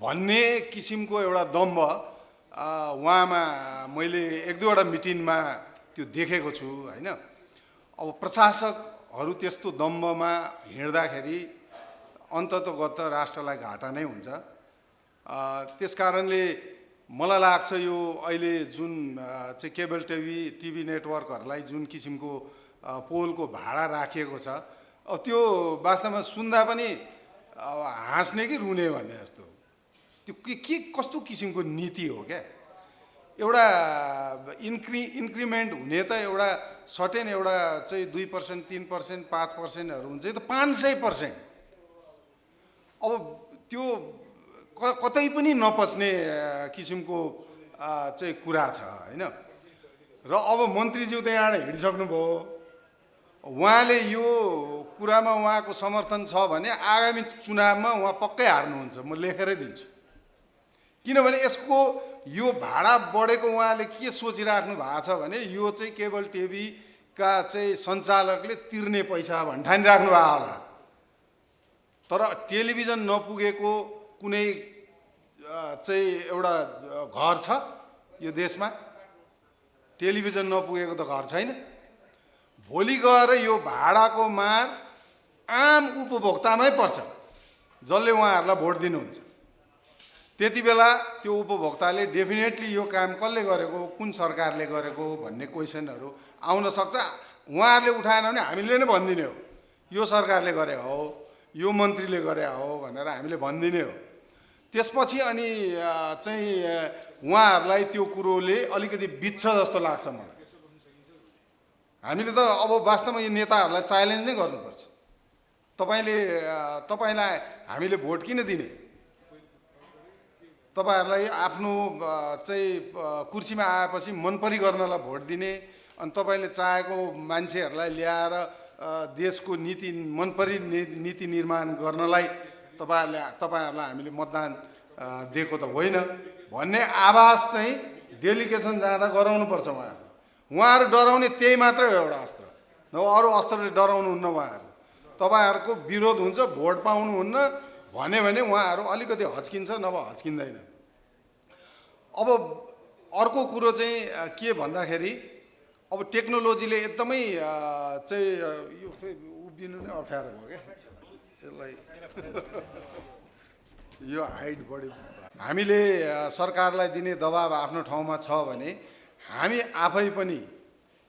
भन्ने किसिमको एउटा दम्भ उहाँमा मैले 1-2वटा मिटिङमा त्यो देखेको छु होइन। अब प्रशासकहरू त्यस्तो दम्भमा हिँड्दाखेरि अन्ततगत राष्ट्रलाई घाटा नै हुन्छ। त्यसकारणले मलाई लाग्छ यो अहिले जुन चाहिँ केबल टिभी नेटवर्कहरूलाई जुन किसिमको पोलको भाडा राखिएको छ, अब त्यो वास्तवमा सुन्दा पनि हाँस्ने कि रुने भन्ने जस्तो। त्यो के कस्तो किसिमको नीति हो क्या? एउटा इन्क्रिमेन्ट हुने त एउटा सर्टेन एउटा चाहिँ 2%, 3%, 5%हरू हुन्छ, यो त 500%। अब त्यो कतै पनि नपच्ने किसिमको चाहिँ कुरा छ होइन। र अब मन्त्रीज्यू त यहाँबाट हिँडिसक्नुभयो, उहाँले यो कुरामा उहाँको समर्थन छ भने आगामी चुनावमा उहाँ पक्कै हार्नुहुन्छ, म लेखेरै दिन्छु। किनभने यसको यो भाडा बढेको उहाँले के सोचिराख्नु भएको छ भने यो चाहिँ केबल टिभीका चाहिँ सञ्चालकले तिर्ने पैसा भन्ने ठानिराख्नु भएको होला। तर टेलिभिजन नपुगेको कुनै चाहिँ एउटा घर छ यो देशमा? टेलिभिजन नपुगेको त घर छैन। भोलि गएर यो भाडाको मार आम उपभोक्तामै पर्छ जसले उहाँहरूलाई भोट दिनुहुन्छ। त्यति बेला त्यो उपभोक्ताले डेफिनेटली यो काम कसले गरेको, कुन सरकारले गरेको भन्ने क्वेसनहरू आउन सक्छ। उहाँहरूले उठाएन भने हामीले नै भनिदिने हो यो सरकारले गरे हो, यो मन्त्रीले गरे हो भनेर हामीले भनिदिने हो। त्यसपछि अनि चाहिँ उहाँहरूलाई त्यो कुरोले अलिकति बित्छ जस्तो लाग्छ मलाई। हामीले त अब वास्तवमा यो नेताहरूलाई च्यालेन्ज नै गर्नुपर्छ। तपाईँलाई हामीले भोट किन दिने? तपाईँहरूलाई आफ्नो चाहिँ कुर्सीमा आएपछि मनपरी गर्नलाई भोट दिने, अनि तपाईँले चाहेको मान्छेहरूलाई ल्याएर देशको नीति मनपरी नीति निर्माण गर्नलाई तपाईँहरूलाई हामीले मतदान दिएको त होइन भन्ने आवाज चाहिँ डेलिगेसन जाँदा गराउनुपर्छ। उहाँहरू डराउने त्यही मात्रै हो एउटा अस्त्र, नभए अरू अस्त्रले डराउनुहुन्न। उहाँहरू तपाईँहरूको विरोध हुन्छ, भोट पाउनुहुन्न भन्यो भने उहाँहरू अलिकति हच्किन्छ, नभए हच्किँदैन। अब अर्को कुरो चाहिँ के भन्दाखेरि अब टेक्नोलोजीले एकदमै चाहिँ यो उभिनु नै अप्ठ्यारो भयो क्या यसलाई यो हाइट बढी। हामीले सरकारलाई दिने दबाब आफ्नो ठाउँमा छ भने हामी आफै पनि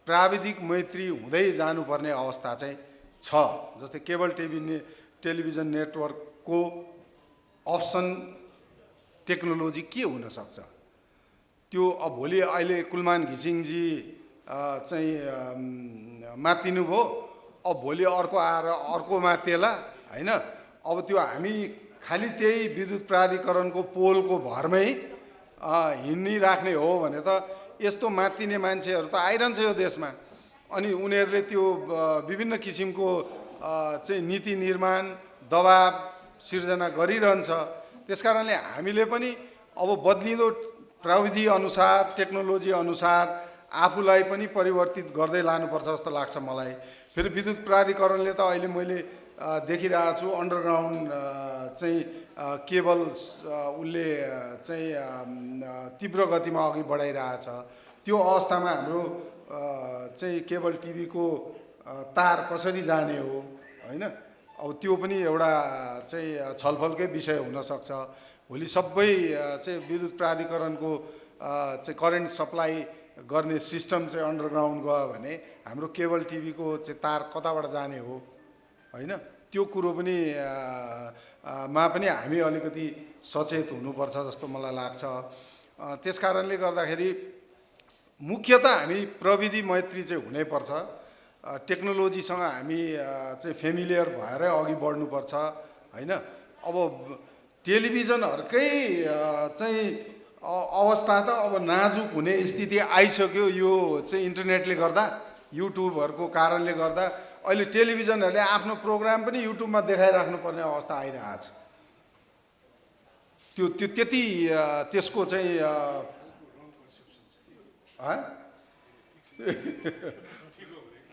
प्राविधिक मैत्री हुँदै जानुपर्ने अवस्था चाहिँ छ। जस्तै केबल टेलिभिजन नेटवर्कको अप्सन टेक्नोलोजी के हुनसक्छ त्यो अब भोलि अहिले कुलमान घिसिङजी चाहिँ मातिनु भयो, अब भोलि अर्को आएर अर्को मातेला होइन। अब त्यो हामी खालि त्यही विद्युत प्राधिकरणको पोलको भरमै हिँडिराख्ने हो भने त यस्तो मातिने मान्छेहरू त आइरहन्छ यो देशमा, अनि उनीहरूले त्यो विभिन्न किसिमको चाहिँ नीति निर्माण दबाब सिर्जना गरिरहन्छ। त्यसकारणले हामीले पनि अब बदलिँदो प्रविधि अनुसार टेक्नोलोजी अनुसार आफूलाई पनि परिवर्तित गर्दै लानुपर्छ जस्तो लाग्छ मलाई। फेरि विद्युत प्राधिकरणले त अहिले मैले देखिरहेको छु अन्डरग्राउन्ड चाहिँ केबल उसले चाहिँ तीव्र गतिमा अघि बढाइरहेछ। त्यो अवस्थामा हाम्रो चाहिँ केबल टिभीको तार कसरी जाने हो होइन, अब त्यो पनि एउटा चाहिँ छलफलकै विषय हुनसक्छ। भोलि सबै चाहिँ विद्युत प्राधिकरणको चाहिँ करेन्ट सप्लाई गर्ने सिस्टम चाहिँ अन्डरग्राउन्ड गयो भने हाम्रो केबल टिभीको चाहिँ तार कताबाट जाने हो होइन, त्यो कुरो पनि मा पनि हामी अलिकति सचेत हुनुपर्छ जस्तो मलाई लाग्छ। त्यसकारणले गर्दाखेरि मुख्यतः हामी प्रविधि मैत्री चाहिँ हुनैपर्छ। टेक्नोलोजीसँग हामी चाहिँ फेमिलियर भएरै अघि बढ्नुपर्छ होइन। अब टेलिभिजनहरूकै चाहिँ अवस्था त अब नाजुक हुने स्थिति आइसक्यो। यो चाहिँ इन्टरनेटले गर्दा, युट्युबहरूको कारणले गर्दा अहिले टेलिभिजनहरूले आफ्नो प्रोग्राम पनि युट्युबमा देखाइराख्नुपर्ने अवस्था आइरहेछ। त्यो त्यति त्यसको चाहिँ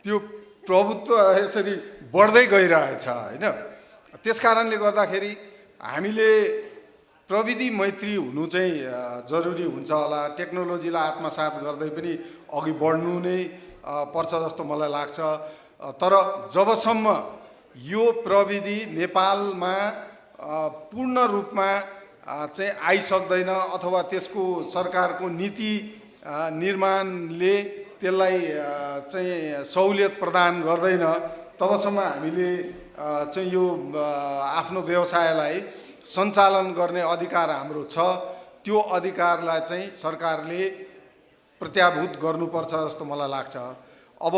त्यो प्रभुत्व यसरी बढ्दै गइरहेछ होइन। त्यसकारणले गर्दाखेरि हामीले प्रविधि मैत्री हुनु चाहिँ जरुरी हुन्छ होला। टेक्नोलोजीलाई आत्मसात गर्दै पनि अघि बढ्नु नै पर्छ जस्तो मलाई लाग्छ। तर जबसम्म यो प्रविधि नेपालमा पूर्ण रूपमा चाहिँ आइसक्दैन अथवा त्यसको सरकारको नीति निर्माणले त्यसलाई चाहिँ सहुलियत प्रदान गर्दैन, तबसम्म हामीले चाहिँ यो आफ्नो व्यवसायलाई सञ्चालन गर्ने अधिकार हाम्रो छ। त्यो अधिकारलाई चाहिँ सरकारले प्रत्याभूत गर्नुपर्छ जस्तो मलाई लाग्छ। अब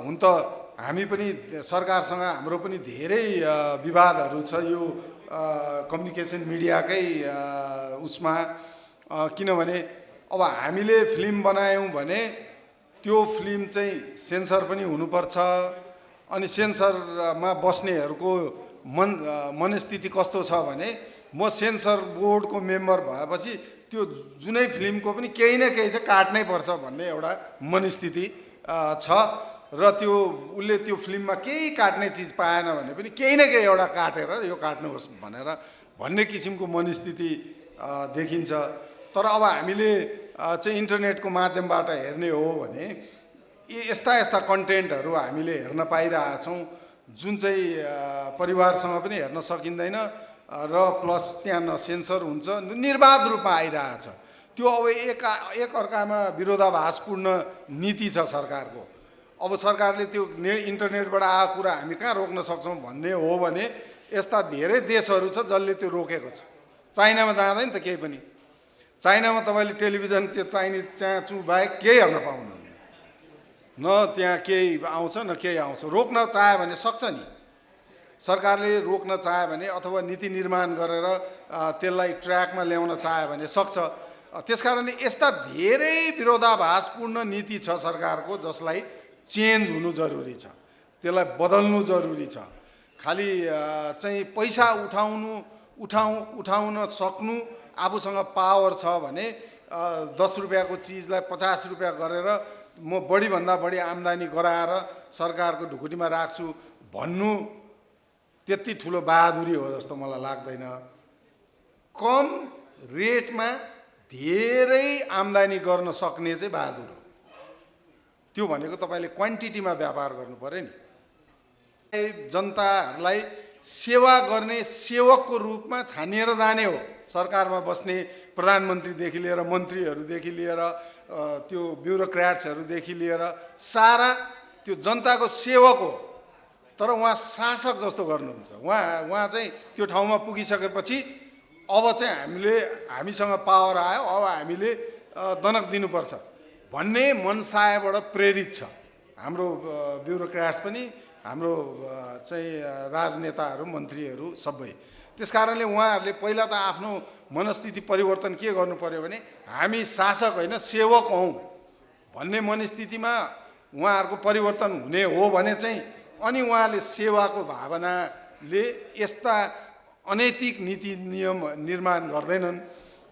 हुन त हामी पनि सरकारसँग हाम्रो पनि धेरै विवादहरू छ यो कम्युनिकेसन मिडियाकै उसमा। किनभने अब हामीले फिल्म बनायौँ भने त्यो फिल्म चाहिँ सेन्सर पनि हुनुपर्छ, अनि सेन्सरमा बस्नेहरूको मनस्थिति कस्तो छ भने म सेन्सर बोर्डको मेम्बर भएपछि त्यो जुनै फिल्मको पनि केही न केही चाहिँ काट्नै पर्छ भन्ने एउटा मनस्थिति छ। र त्यो उसले त्यो फिल्ममा केही काट्ने चिज पाएन भने पनि केही न केही एउटा काटेर यो काट्नुहोस् भनेर भन्ने किसिमको मनस्थिति देखिन्छ। तर अब हामीले चाहिँ इन्टरनेटको माध्यमबाट हेर्ने हो भने यस्ता यस्ता कन्टेन्टहरू हामीले हेर्न पाइरहेछौँ जुन चाहिँ परिवारसँग पनि हेर्न सकिँदैन, र प्लस त्यहाँ सेन्सर हुन्छ, निर्बाध रूपमा आइरहेछ। त्यो अब एकअर्कामा विरोधाभासपूर्ण नीति छ सरकारको। अब सरकारले त्यो इन्टरनेटबाट आएको कुरा हामी कहाँ रोक्न सक्छौँ भन्ने हो भने यस्ता धेरै देशहरू छ जसले त्यो रोकेको छ। चाइनामा जाँदैन त केही पनि। चाइनामा तपाईँले टेलिभिजन चाहिँ चाइनिज च्याचु बाहेक केही हेर्न पाउनुहुन्न, न त्यहाँ केही आउँछ न केही आउँछ। रोक्न चाह्यो भने सक्छ नि, सरकारले रोक्न चाह्यो भने अथवा नीति निर्माण गरेर त्यसलाई ट्र्याकमा ल्याउन चाह्यो भने सक्छ। त्यसकारणले यस्ता धेरै विरोधाभासपूर्ण नीति छ सरकारको जसलाई चेन्ज हुनु जरुरी छ, त्यसलाई बदल्नु जरुरी छ। खालि चाहिँ पैसा उठाउन सक्नु, आफूसँग पावर छ भने 10 रुपियाँको चिजलाई 50 रुपियाँ गरेर म बढीभन्दा बढी आम्दानी गराएर सरकारको ढुकुटीमा राख्छु भन्नु त्यति ठुलो बहादुरी हो जस्तो मलाई लाग्दैन। कम रेटमा धेरै आम्दानी गर्न सक्ने चाहिँ बहादुर हो। त्यो भनेको तपाईँले क्वान्टिटीमा व्यापार गर्नु पर्यो नि। जनताहरूलाई सेवा गर्ने सेवकको रूपमा छानिएर जाने हो। सरकारमा बस्ने प्रधानमन्त्रीदेखि लिएर मन्त्रीहरूदेखि लिएर त्यो ब्युरोक्र्याट्सहरूदेखि लिएर सारा त्यो जनताको सेवक हो। तर उहाँ शासक जस्तो गर्नुहुन्छ। उहाँ चाहिँ त्यो ठाउँमा पुगिसकेपछि अब चाहिँ हामीसँग पावर आयो, अब हामीले दनक दिनुपर्छ भन्ने मनसायबाट प्रेरित छ हाम्रो ब्युरोक्र्याट्स पनि, हाम्रो चाहिँ राजनेताहरू, मन्त्रीहरू सबै। त्यसकारणले उहाँहरूले पहिला त आफ्नो मनस्थिति परिवर्तन के गर्नु पर्यो भने हामी शासक होइन सेवक हौँ भन्ने मनस्थितिमा उहाँहरूको परिवर्तन हुने हो भने चाहिँ अनि उहाँले सेवाको भावनाले यस्ता अनैतिक नीति नियम निर्माण गर्दैनन्।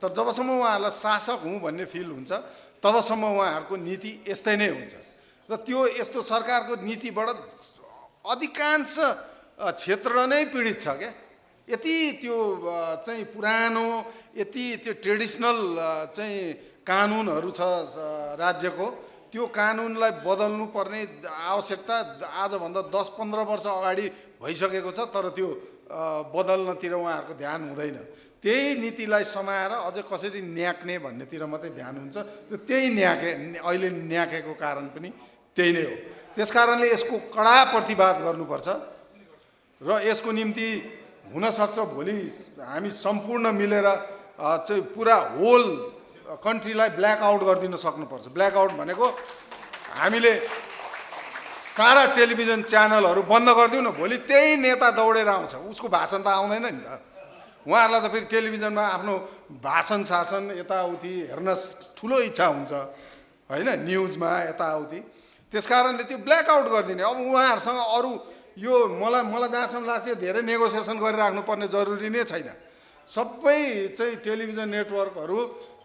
तर जबसम्म उहाँहरूलाई शासक हुँ भन्ने फिल हुन्छ तबसम्म उहाँहरूको नीति यस्तै नै हुन्छ। र त्यो यस्तो सरकारको नीतिबाट अधिकांश क्षेत्र नै पीडित छ क्या। यति त्यो चाहिँ पुरानो, यति त्यो ट्रेडिसनल चाहिँ कानुनहरू छ राज्यको, त्यो कानुनलाई बदल्नु पर्ने आवश्यकता आजभन्दा 10-15 वर्ष अगाडि भइसकेको छ। तर त्यो बदल्नतिर उहाँहरूको ध्यान हुँदैन। त्यही नीतिलाई समाएर अझ कसरी न्याक्ने भन्नेतिर मात्रै ध्यान हुन्छ। र त्यही अहिले न्याकेको कारण पनि त्यही नै हो। त्यसकारणले यसको कडा प्रतिवाद गर्नुपर्छ र यसको निम्ति हुनसक्छ भोलि हामी सम्पूर्ण मिलेर चाहिँ पुरा होल कन्ट्रीलाई ब्ल्याकआउट गरिदिन सक्नुपर्छ। ब्ल्याकआउट भनेको हामीले सारा टेलिभिजन च्यानलहरू बन्द गरिदिउँ न, भोलि त्यही नेता दौडेर आउँछ, उसको भाषण त आउँदैन नि त। उहाँहरूलाई त फेरि टेलिभिजनमा आफ्नो भाषण शासन यताउति हेर्न ठुलो इच्छा हुन्छ होइन, न्युजमा यताउति। त्यसकारणले त्यो ब्ल्याकआउट गरिदिने। अब उहाँहरूसँग अरू यो मलाई जहाँसम्म लाग्छ धेरै नेगोसिएसन गरिराख्नुपर्ने जरुरी नै छैन। सबै चाहिँ टेलिभिजन नेटवर्कहरू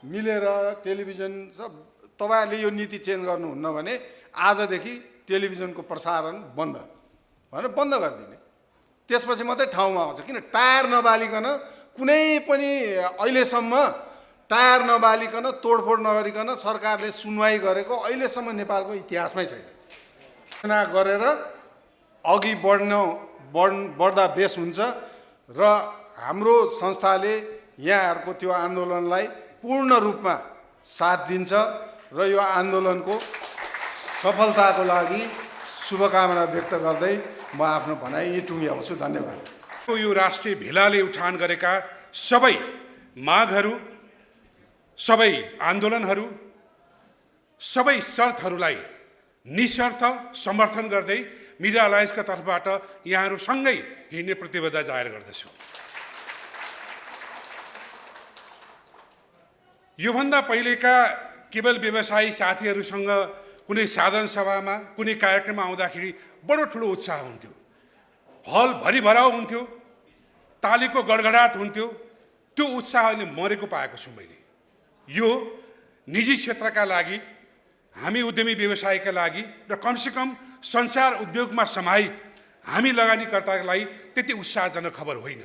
मिलेर टेलिभिजन तपाईँहरूले यो नीति चेन्ज गर्नुहुन्न भने आजदेखि टेलिभिजनको प्रसारण बन्द भनेर बन्द गरिदिने। त्यसपछि मात्रै ठाउँमा आउँछ। किन टायर नबालिकन कुनै पनि अहिलेसम्म टायर नबालिकन तोडफोड नगरिकन सरकारले सुनवाई गरेको अहिलेसम्म नेपालको इतिहासमै छैन। गरेर अघि बढ्दा बेस हुन्छ र हाम्रो संस्थाले यहाँहरूको त्यो आन्दोलनलाई पूर्ण रूपमा साथ दिन्छ र यो आन्दोलनको सफलताको लागि शुभकामना व्यक्त गर्दै म आफ्नो भनाइ यही टुङ्ग्याउँछु। धन्यवाद। यो राष्ट्रिय भेलाले उठान गरेका सबै मागहरू, सबै आन्दोलनहरू, सबै शर्तहरूलाई निशर्त समर्थन गर्दै मिडिया अलायन्सका तर्फबाट यहाँहरूसँगै हिँड्ने प्रतिबद्धता जाहेर गर्दछु। योभन्दा पहिलेका केवल व्यवसायी साथीहरूसँग कुनै साधन सभामा कुनै कार्यक्रममा आउँदाखेरि बडो ठुलो उत्साह हुन्थ्यो, हल भरिभराउ हुन्थ्यो, तालीको गडगडाट हुन्थ्यो। त्यो उत्साह अहिले मरेको पाएको छु मैले। यो निजी क्षेत्रका लागि, हामी उद्यमी व्यवसायका लागि र कमसेकम संसार उद्योगमा समाहित हामी लगानीकर्ताका लागि त्यति उत्साहजनक खबर होइन।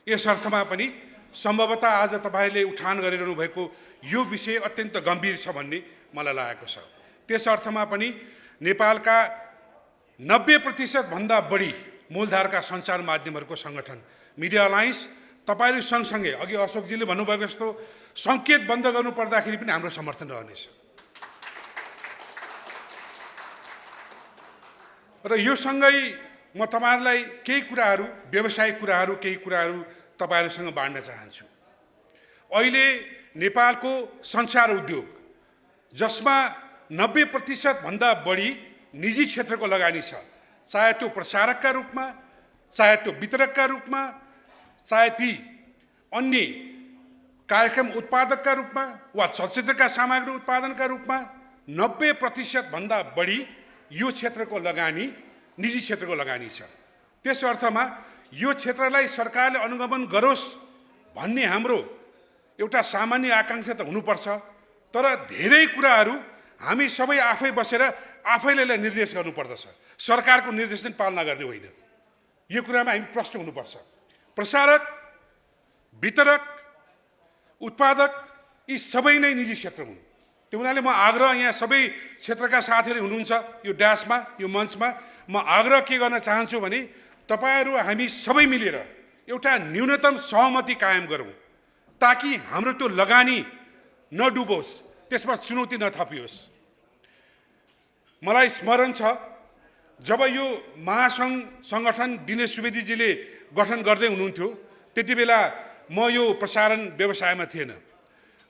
यस अर्थमा पनि सम्भवतः आज तपाईँले उठान गरिरहनु भएको यो विषय अत्यन्त गम्भीर छ भन्ने मलाई लागेको छ। त्यस अर्थमा पनि नेपालका 90% भन्दा बढी मूलधारका सञ्चार माध्यमहरूको सङ्गठन मिडिया अलायन्स तपाईँहरू सँगसँगै अघि अशोकजीले भन्नुभएको जस्तो सङ्केत बन्द गर्नु पर्दाखेरि पनि हाम्रो समर्थन रहनेछ। र यो सँगै म तपाईँहरूलाई केही कुराहरू व्यावसायिक कुराहरू केही कुराहरू तपाईँहरूसँग बाँड्न चाहन्छु। अहिले नेपालको सञ्चार उद्योग जसमा 90% भन्दा बढी निजी क्षेत्रको लगानी छ, चाहे त्यो प्रसारकका रूपमा, चाहे त्यो वितरकका रूपमा, चाहे ती अन्य कार्यक्रम उत्पादकका रूपमा वा चलचित्रका सामग्री उत्पादनका रूपमा 90% भन्दा बढी यो क्षेत्रको लगानी निजी क्षेत्रको लगानी छ। त्यस अर्थमा यो क्षेत्रलाई सरकारले अनुगमन गरोस् भन्ने हाम्रो एउटा सामान्य आकाङ्क्षा त हुनुपर्छ, तर धेरै कुराहरू हामी सबै आफै बसेर आफैले निर्देश गर्नुपर्दछ, सरकारको निर्देशन पालना गर्ने होइन। यो कुरामा हामी प्रष्ट हुनुपर्छ। प्रसारक, वितरक, उत्पादक यी सबै नै निजी क्षेत्र हुन्। त्यो हुनाले म आग्रह यहाँ सबै क्षेत्रका साथीहरू हुनुहुन्छ यो ड्यासमा, यो मञ्चमा, म आग्रह के गर्न चाहन्छु भने तपाईँहरू हामी सबै मिलेर एउटा न्यूनतम सहमति कायम गरौँ ताकि हाम्रो त्यो लगानी नडुबोस्, त्यसमा चुनौती नथपियोस्। मलाई स्मरण छ जब यो महासङ्घ सङ्गठन दिनेश सुवेदीजीले गठन गर्दै हुनुहुन्थ्यो त्यति बेला म यो प्रसारण व्यवसायमा थिएन,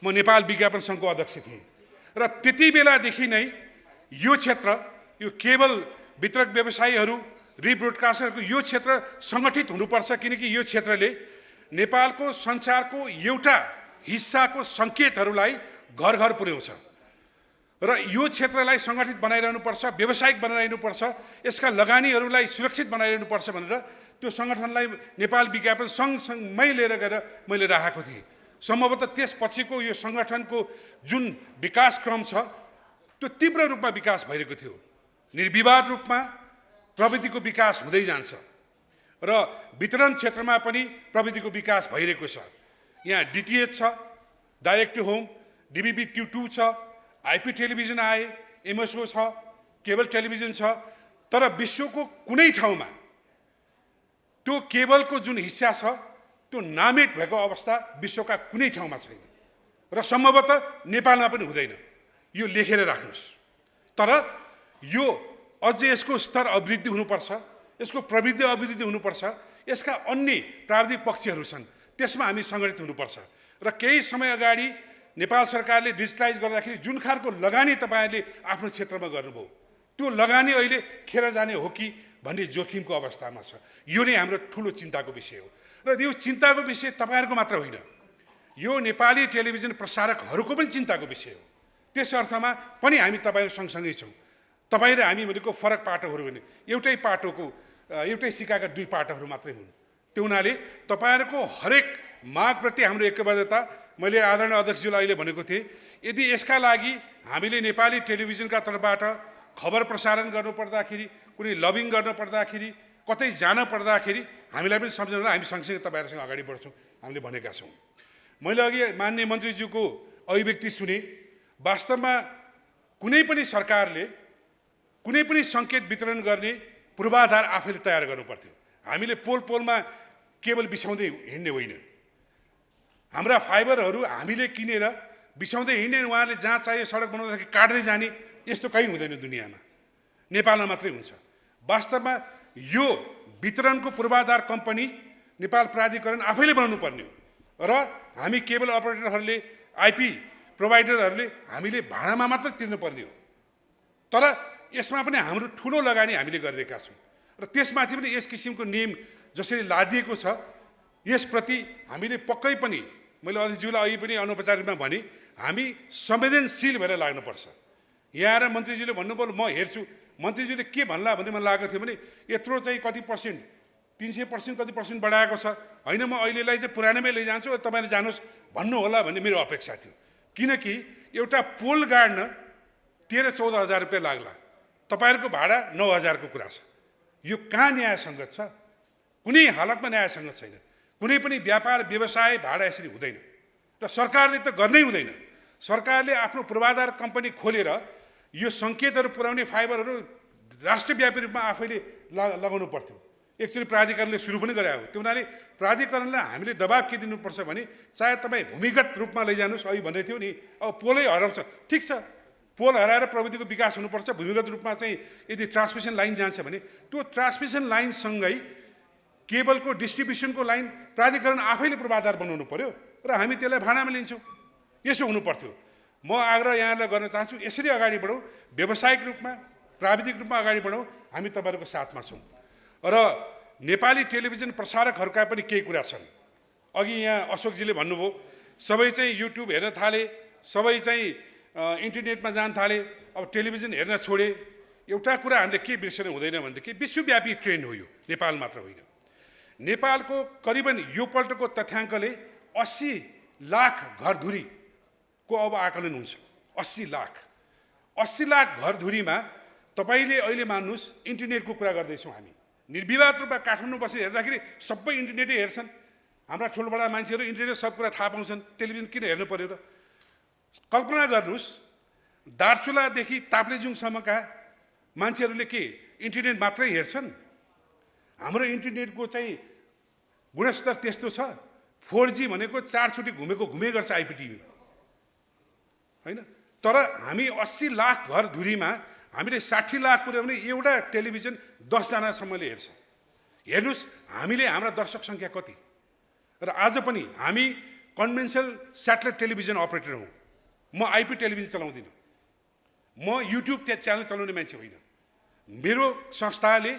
म नेपाल विज्ञापन सङ्घको अध्यक्ष थिएँ र त्यति बेलादेखि नै यो क्षेत्र, यो केबल वितरक व्यवसायीहरू, रिब्रोडकास्टरको यो क्षेत्र सङ्गठित हुनुपर्छ, किनकि यो क्षेत्रले नेपालको सञ्चारको एउटा हिस्साको सङ्केतहरूलाई घर घर पुर्याउँछ र यो क्षेत्रलाई सङ्गठित बनाइरहनुपर्छ, व्यावसायिक बनाइरहनुपर्छ, यसका लगानीहरूलाई सुरक्षित बनाइरहनुपर्छ भनेर त्यो सङ्गठनलाई नेपाल विज्ञापन सँगसँगै लिएर गएर मैले राखेको थिएँ। सम्भवतः त्यसपछिको यो सङ्गठनको जुन विकासक्रम छ त्यो तीव्र रूपमा विकास भइरहेको थियो, निर्विवाद रूपमा प्रविधिको विकास हुँदै जान्छ र वितरण क्षेत्रमा पनि प्रविधिको विकास भइरहेको छ। यहाँ डिटिएच छ, डाइरेक्ट टु होम, डिबिबी Q2 छ, आइपी टेलिभिजन आए, एमएसओ छ, केबल टेलिभिजन छ, तर विश्वको कुनै ठाउँमा त्यो केबलको जुन हिस्सा छ त्यो नामित भएको अवस्था विश्वका कुनै ठाउँमा छैन र सम्भवतः नेपालमा पनि हुँदैन। यो लेखेर राख्नुहोस्। तर यो अझै यसको स्तर अभिवृद्धि हुनुपर्छ, यसको प्रविधि अभिवृद्धि हुनुपर्छ, यसका अन्य प्राविधिक पक्षहरू छन्, त्यसमा हामी सङ्गठित हुनुपर्छ। र केही समय अगाडि नेपाल सरकारले डिजिटलाइज गर्दाखेरि जुन खालको लगानी तपाईँहरूले आफ्नो क्षेत्रमा गर्नुभयो त्यो लगानी अहिले खेर जाने हो कि भन्ने जोखिमको अवस्थामा छ। यो नै हाम्रो ठुलो चिन्ताको विषय हो र यो चिन्ताको विषय तपाईँहरूको मात्र होइन, यो नेपाली टेलिभिजन प्रसारकहरूको पनि चिन्ताको विषय हो। त्यस अर्थमा पनि हामी तपाईँहरू सँगसँगै छौँ। तपाईँ र हामी भनेको फरक पाटोहरू होइन, एउटै पाटोको एउटै सिक्काका दुई पाटोहरू मात्रै हुन्। त्यो हुनाले तपाईँहरूको हरेक मागप्रति हाम्रो एकबद्धता, मैले आदरणीय अध्यक्षज्यूलाई अहिले भनेको थिएँ, यदि यसका लागि हामीले नेपाली टेलिभिजनका तर्फबाट खबर प्रसारण गर्नुपर्दाखेरि, कुनै लबिङ गर्न पर्दाखेरि, कतै जान पर्दाखेरि हामीलाई पनि सम्झाउन हामी सँगसँगै तपाईँहरूसँग अगाडि बढ्छौँ हामीले भनेका छौँ। मैले अघि माननीय मन्त्रीज्यूको अभिव्यक्ति सुने, वास्तवमा कुनै पनि सरकारले कुनै पनि सङ्केत वितरण गर्ने पूर्वाधार आफैले तयार गर्नुपर्थ्यो। हामीले पोल पोलमा केबल बिछाउँदै हिँड्ने होइन, हाम्रा फाइबरहरू हामीले किनेर बिछाउँदै हिँड्ने, उहाँले जहाँ चाहियो सडक बनाउँदाखेरि काट्दै जाने, यस्तो कहीँ हुँदैन दुनियाँमा, नेपालमा मात्रै हुन्छ। वास्तवमा यो वितरणको पूर्वाधार कम्पनी नेपाल प्राधिकरण आफैले बनाउनु पर्ने हो र हामी केबल अपरेटरहरूले, आइपी प्रोभाइडरहरूले हामीले भाडामा मात्र तिर्नुपर्ने हो। तर यसमा पनि हाम्रो ठुलो लगानी हामीले गरिरहेका छौँ र त्यसमाथि पनि यस किसिमको नियम जसरी लादिएको छ यसप्रति हामीले पक्कै पनि, मैले अध्यक्षज्यूलाई अघि पनि अनौपचारिक रूपमा भने, हामी संवेदनशील भएर लाग्नुपर्छ। यहाँ आएर मन्त्रीज्यूले भन्नुभयो म हेर्छु, मन्त्रीज्यूले के भन्ला भन्ने मलाई लागेको थियो भने यत्रो चाहिँ कति पर्सेन्ट, 300% कति पर्सेन्ट बढाएको छ, होइन म अहिलेलाई चाहिँ पुरानैमै लैजान्छु, तपाईँले जानुहोस् भन्नु होला भन्ने मेरो अपेक्षा थियो। किनकि एउटा पोल गाड्न 13-14 हजार रुपियाँ लाग्ला, तपाईँहरूको भाडा 9 हजारको कुरा छ। यो कहाँ न्याय सङ्गत छ? कुनै हालतमा न्याय सङ्गत छैन। कुनै पनि व्यापार व्यवसाय भाडा यसरी हुँदैन र सरकारले त गर्नै हुँदैन। सरकारले आफ्नो पूर्वाधार कम्पनी खोलेर यो सङ्केतहरू पुर्याउने फाइबरहरू राष्ट्रव्यापी रूपमा आफैले लगाउनु पर्थ्यो। एकचोटि प्राधिकरणले सुरु पनि गरे हो। त्यो हुनाले प्राधिकरणलाई हामीले दबाब के दिनुपर्छ भने चाहे तपाईँ भूमिगत रूपमा लैजानुहोस्, अघि भन्दै थियो नि, अब पोलै हराउँछ, ठिक छ, पोल हराएर प्रविधिको विकास हुनुपर्छ। भूमिगत रूपमा चाहिँ यदि ट्रान्समिसन लाइन जान्छ भने त्यो ट्रान्समिसन लाइनसँगै केबलको डिस्ट्रिब्युसनको लाइन प्राधिकरण आफैले पूर्वाधार बनाउनु पर्यो र हामी त्यसलाई भाडामा लिन्छौँ। यसो हुनु पर्थ्यो। म आग्रह यहाँलाई गर्न चाहन्छु, यसरी अगाडि बढौँ, व्यावसायिक रूपमा प्राविधिक रूपमा अगाडि बढौँ, हामी तपाईँहरूको साथमा छौँ। र नेपाली टेलिभिजन प्रसारकहरूका पनि केही कुरा छन्। अघि यहाँ अशोकजीले भन्नुभयो सबै चाहिँ युट्युब हेर्न थाले, सबै चाहिँ इन्टरनेटमा जान थाले, अब टेलिभिजन हेर्न छोडे। एउटा कुरा हामीले के बिर्सनु हुँदैन भनेदेखि विश्वव्यापी ट्रेन्ड हो यो, नेपाल मात्र होइन। नेपालको करिबन यो पल्टको तथ्याङ्कले 80 लाख घरधुरीको अब आकलन हुन्छ। 80 लाख घरधुरीमा तपाईँले अहिले मान्नुहोस् इन्टरनेटको कुरा गर्दैछौँ हामी। निर्विवाद रूपमा काठमाडौँ बसेर हेर्दाखेरि सबै इन्टरनेटै हेर्छन्। हाम्रा ठुलोबडा मान्छेहरू इन्टरनेट सब कुरा थाहा पाउँछन्, टेलिभिजन किन हेर्नु पर्यो र? कल्पना गर्नुहोस् दार्चुलादेखि ताप्लेजुङसम्मका मान्छेहरूले के इन्टरनेट मात्रै हेर्छन्? हाम्रो इन्टरनेटको चाहिँ गुणस्तर त्यस्तो छ। 4G भनेको 4 चोटि घुमे गर्छ आइपिटिभीमा, होइन? तर हामी 80 लाख घरधुरीमा हामीले 60 लाख पुऱ्यायो भने एउटा टेलिभिजन 10 जनासम्मले हेर्छ। हेर्नुहोस् हामीले हाम्रा दर्शक सङ्ख्या कति। र आज पनि हामी कन्भेन्सनल स्याटेलाइट टेलिभिजन अपरेटर हौँ। म आइपी टेलिभिजन चलाउँदिनँ, म युट्युब च्यानल चलाउने मान्छे होइन। मेरो संस्थाले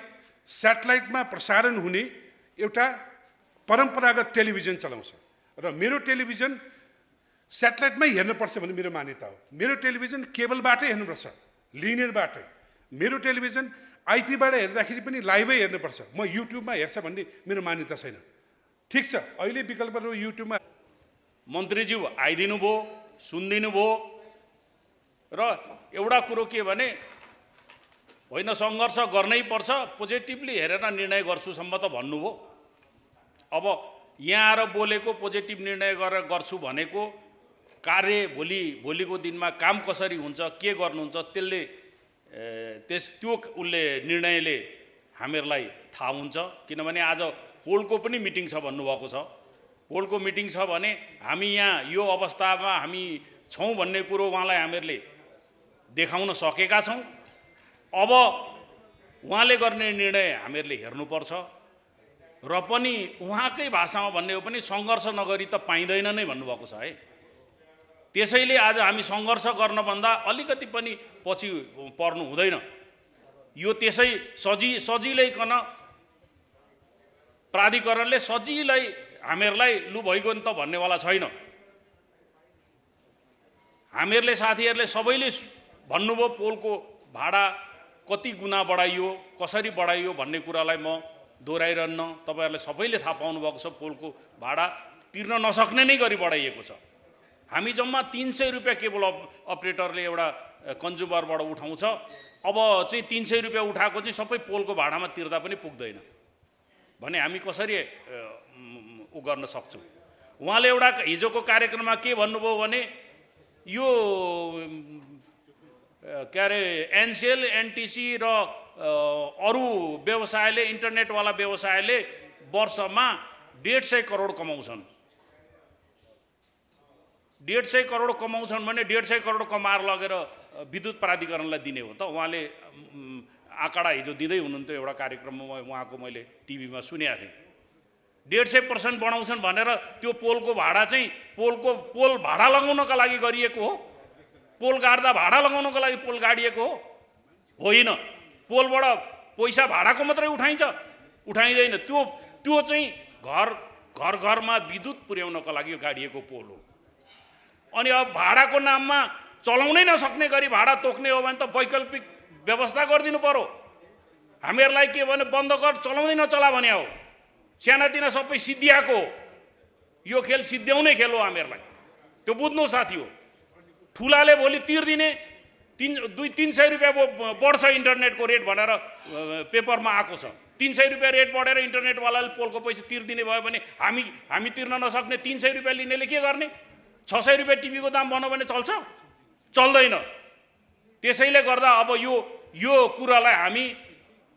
स्याटेलाइटमा प्रसारण हुने एउटा परम्परागत टेलिभिजन चलाउँछ र मेरो टेलिभिजन स्याटेलाइटमै हेर्नुपर्छ भन्ने मेरो मान्यता हो। मेरो टेलिभिजन केबलबाटै हेर्नुपर्छ, लिनियरबाटै। मेरो टेलिभिजन आइपीबाट हेर्दाखेरि पनि लाइभै हेर्नुपर्छ, म युट्युबमा हेर्छ भन्ने मेरो मान्यता छैन। ठिक छ, अहिले विकल्पहरू युट्युबमा। मन्त्रीज्यू आइदिनु भयो, सुनिदिनु भयो र एउटा कुरो के भने होइन सङ्घर्ष गर्नै पर्छ, पोजिटिभली हेरेर निर्णय गर्छुसम्म त भन्नुभयो। अब यहाँ आएर बोलेको पोजिटिभ निर्णय गरेर गर्छु भनेको कार्य भोलिको दिनमा काम कसरी हुन्छ, के गर्नुहुन्छ त्यसले त्यो उसले निर्णयले हामीहरूलाई थाहा हुन्छ। किनभने आज पोलको पनि मिटिङ छ भन्नुभएको छ। पोलको मिटिङ छ भने हामी यहाँ यो अवस्थामा हामी छौँ भन्ने कुरो उहाँलाई हामीहरूले देखाउन सकेका छौँ। अब उहाँले गर्ने निर्णय हामीहरूले हेर्नुपर्छ र पनि उहाँकै भाषामा भन्ने हो पनि सङ्घर्ष नगरी त पाइँदैन नै भन्नुभएको छ है। त्यसैले आज हामी सङ्घर्ष गर्नभन्दा अलिकति पनि पछि पर्नु हुँदैन। यो त्यसै सजिलैकन प्राधिकरणले सजिलै हामीहरूलाई लु भइगयो नि त भन्नेवाला छैन। हामीहरूले साथीहरूले सबैले भन्नुभयो पोलको भाडा कति गुणा बढाइयो, कसरी बढाइयो भन्ने कुरालाई म दोहोऱ्याइरहन्न। तपाईँहरूले सबैले थाहा पाउनुभएको छ पोलको भाडा तिर्न नसक्ने नै गरी बढाइएको छ। हामी जम्मा 300 रुपियाँ केबल अपरेटरले एउटा कन्ज्युमरबाट उठाउँछ। अब चाहिँ 300 रुपियाँ उठाएको चाहिँ सबै पोलको भाडामा तिर्दा पनि पुग्दैन भने हामी कसरी उ गर्न सक्छौँ? उहाँले एउटा हिजोको कार्यक्रममा के भन्नुभयो भने यो के अरे एनसेल, एनटिसी र अरू व्यवसायले, इन्टरनेटवाला व्यवसायले वर्षमा 150 करोड कमाउँछन्। 150 करोड कमाउँछन् भने 150 करोड कमाएर लगेर विद्युत प्राधिकरणलाई दिने हो त? उहाँले आँकडा हिजो दिँदै हुनुहुन्थ्यो एउटा कार्यक्रममा, उहाँको मैले टिभीमा सुनेको थिएँ। 150% बढाउँछन् भनेर त्यो पोलको भाडा चाहिँ पोल भाडा लगाउनका लागि गरिएको हो? पोल गाड्दा भाडा लगाउनको लागि पोल गाडिएको हो? होइन। पोलबाट पैसा भाडाको मात्रै उठाइँदैन। त्यो चाहिँ घरमा विद्युत पुर्याउनको लागि गाडिएको पोल हो। अनि अब भाडाको नाममा चलाउनै नसक्ने गरी भाडा तोक्ने हो भने त वैकल्पिक व्यवस्था गरिदिनु पर्यो। हामीहरूलाई के भने बन्द गर, चलाउँदै नचला भने हो। सानातिना सबै सिद्धिएको हो। यो खेल सिद्ध्याउने खेल हो हामीहरूलाई, त्यो बुझ्नु साथी हो। ठुलाले भोलि तिर्दिने 300 रुपियाँ बढ्छ इन्टरनेटको रेट भनेर पेपरमा आएको छ। 300 रुपियाँ रेट बढेर इन्टरनेटवालाले पोलको पैसा तिर्दिने भयो भने हामी तिर्न नसक्ने 300 रुपियाँ लिनेले के गर्ने? 600 रुपियाँ टिभीको दाम भन्यो भने चल्छ? चल्दैन। त्यसैले गर्दा अब यो कुरालाई हामी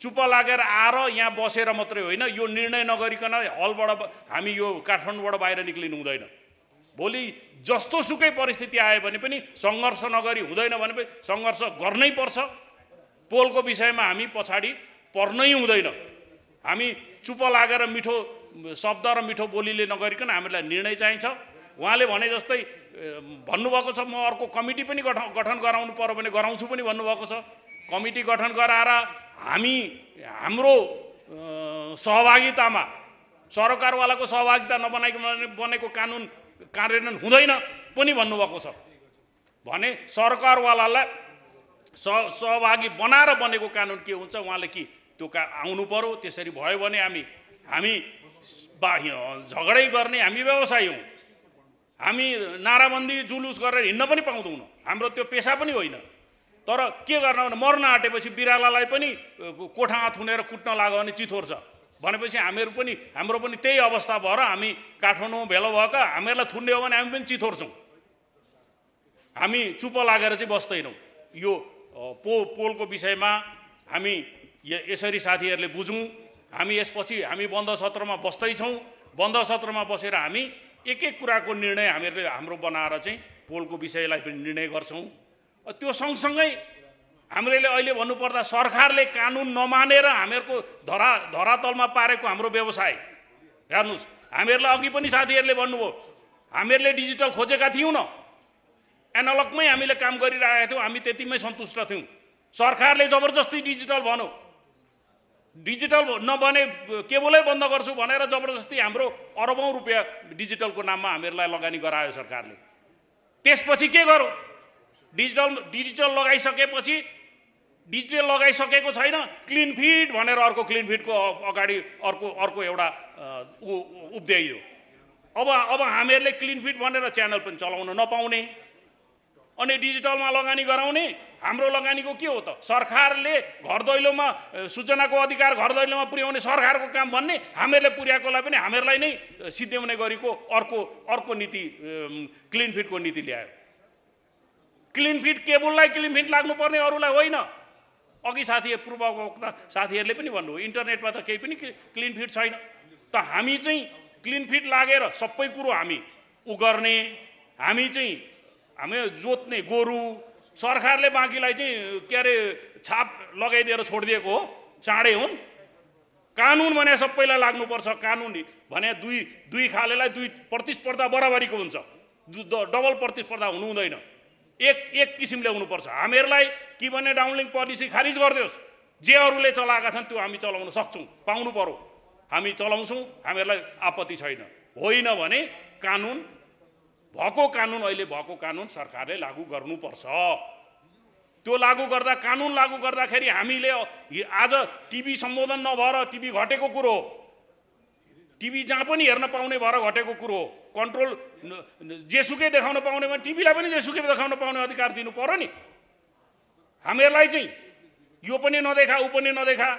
चुप लागेर आएर यहाँ बसेर मात्रै होइन, यो निर्णय नगरिकन हलबाट हामी यो काठमाडौँबाट बाहिर निक्लिनु हुँदैन। भोलि जस्तो सुकै परिस्थिति आयो भने पनि सङ्घर्ष नगरी हुँदैन भने पनि सङ्घर्ष गर्नै पर्छ। पोलको विषयमा हामी पछाडि पर्नै हुँदैन। हामी चुप लागेर मिठो शब्द र मिठो बोलीले नगरिकन हामीलाई निर्णय चाहिन्छ। उहाँले भने जस्तै भन्नुभएको छ म अर्को कमिटी पनि गठन गराउनु पर्यो भने गराउँछु पनि भन्नुभएको छ। कमिटी गठन गराएर हामी हाम्रो सहभागितामा सरकारवालाको सहभागिता नबनाइकन बनेको कानुन कार्यान्वयन हुँदैन पनि भन्नुभएको छ भने सरकारवालालाई सहभागी बनाएर बनेको कानुन के हुन्छ उहाँले कि त्यो आउनु पर्यो। त्यसरी भयो भने हामी झगडै गर्ने हामी व्यवसायी हौँ। हामी नाराबन्दी जुलुस गरेर हिँड्न पनि पाउँदैनौँ, हाम्रो त्यो पेसा पनि होइन। तर के गर्न भने मर्न आँटेपछि बिरालालाई पनि कोठा थुनेर कुट्न लाग्यो भने चिथोर्छ भनेपछि हाम्रो पनि त्यही अवस्था भएर हामी काठमाडौँमा भेला भएका हामीहरूलाई थुन्ने हो भने हामी पनि चिथोर्छौँ। हामी चुप लागेर चाहिँ बस्दैनौँ। यो पोलको विषयमा हामी यसरी साथीहरूले बुझौँ। हामी यसपछि हामी बन्द सत्रमा बस्दैछौँ। बन्द सत्रमा बसेर हामी एक एक कुराको निर्णय हामीहरूले हाम्रो बनाएर चाहिँ पोलको विषयलाई पनि निर्णय गर्छौँ। त्यो सँगसँगै हामीले अहिले भन्नुपर्दा सरकारले कानुन नमानेर हामीहरूको धरातलमा पारेको हाम्रो व्यवसाय हेर्नुहोस्। हामीहरूलाई अघि पनि साथीहरूले भन्नुभयो हामीहरूले डिजिटल खोजेका थियौँ न, एनालगमै हामीले काम गरिरहेका थियौँ, हामी त्यतिमै सन्तुष्ट थियौँ। सरकारले जबरजस्ती डिजिटल भन्यो, डिजिटल नबने केबलै बन्द गर्छु भनेर जबरजस्ती हाम्रो अरबौँ रुपियाँ डिजिटलको नाममा हामीहरूलाई लगानी गरायो सरकारले। त्यसपछि के गरौँ? डिजिटल लगाइसकेपछि डिजिटल लगाइसकेको छैन, क्लिन फिड भनेर अर्को क्लिन फिडको अगाडि अर्को एउटा उभ्याइयो। अब हामीहरूले क्लिन फिड भनेर च्यानल पनि चलाउन नपाउने अनि डिजिटलमा लगानी गराउने। हाम्रो लगानीको के हो त? सरकारले घर दैलोमा सूचनाको अधिकार घर दैलोमा पुर्याउने सरकारको काम भन्ने, हामीहरूले पुर्याएकोलाई पनि हामीहरूलाई नै सिद्ध्याउने गरेको अर्को नीति क्लिन फिडको नीति ल्यायो। क्लिन फिड केबललाई क्लिन फिड लाग्नुपर्ने, अरूलाई होइन। अघि पूर्ववक्ता साथीहरूले पनि भन्नुभयो इन्टरनेटमा त केही पनि क्लिन फिड छैन। त हामी चाहिँ क्लिन फिड लागेर सबै कुरो हामी गर्ने, हामी जोत्ने गोरु, सरकारले बाँकीलाई चाहिँ के अरे छाप लगाइदिएर छोडिदिएको हो, चाँडै हुन्। कानुन भने सबैलाई लाग्नुपर्छ। कानुन भने दुई खालेलाई दुई प्रतिस्पर्धा बराबरीको हुन्छ, डबल प्रतिस्पर्धा हुनु हुँदैन। एक किसिमले हुनुपर्छ। हामीहरूलाई के भने डाउनलिङ पोलिसी खारिज गरिदियोस्, जे अरूले चलाएका छन् त्यो हामी चलाउन सक्छौँ, पाउनु पर्यो, हामी चलाउँछौँ, हामीहरूलाई आपत्ति छैन। होइन भने कानुन अहिले भएको कानुन सरकारले लागू गर्नुपर्छ। त्यो लागू गर्दा कानुन लागू गर्दाखेरि हामीले आज टिभी सम्बोधन नभएर टिभी घटेको कुरो हो, टिभी जहाँ पनि हेर्न पाउने भएर घटेको कुरो हो। कन्ट्रोल जेसुकै देखाउन पाउने भने टिभीलाई पनि जेसुकै देखाउन पाउने अधिकार दिनु पर्यो नि। हामीहरूलाई चाहिँ यो पनि नदेखा ऊ पनि नदेखा,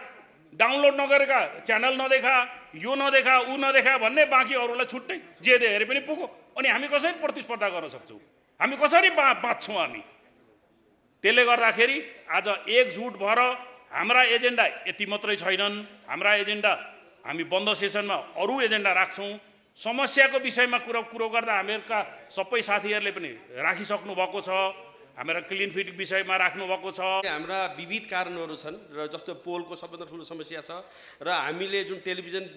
डाउनलोड नगरेका च्यानल नदेखा, यो नदेखा ऊ नदेखा भन्ने, बाँकी अरूलाई छुट्टै जे दे हेरे पनि पुग्यो। अनि हामी कसरी प्रतिस्पर्धा गर्न सक्छौँ? हामी कसरी बाँच्छौँ? हामी त्यसले गर्दाखेरि आज एकजुट भएर हाम्रा एजेन्डा यति मात्रै छैनन्। हाम्रा एजेन्डा हामी बन्द सेसनमा अरू एजेन्डा राख्छौँ। समस्याको विषयमा कुरो गर्दा हामीहरूका सबै साथीहरूले पनि राखिसक्नु भएको छ। हामीहरू क्लिन फिड विषयमा राख्नुभएको छ। हाम्रा विविध कारणहरू छन् र जस्तो पोलको सबभन्दा ठुलो समस्या छ र हामीले जुन टेलिभिजन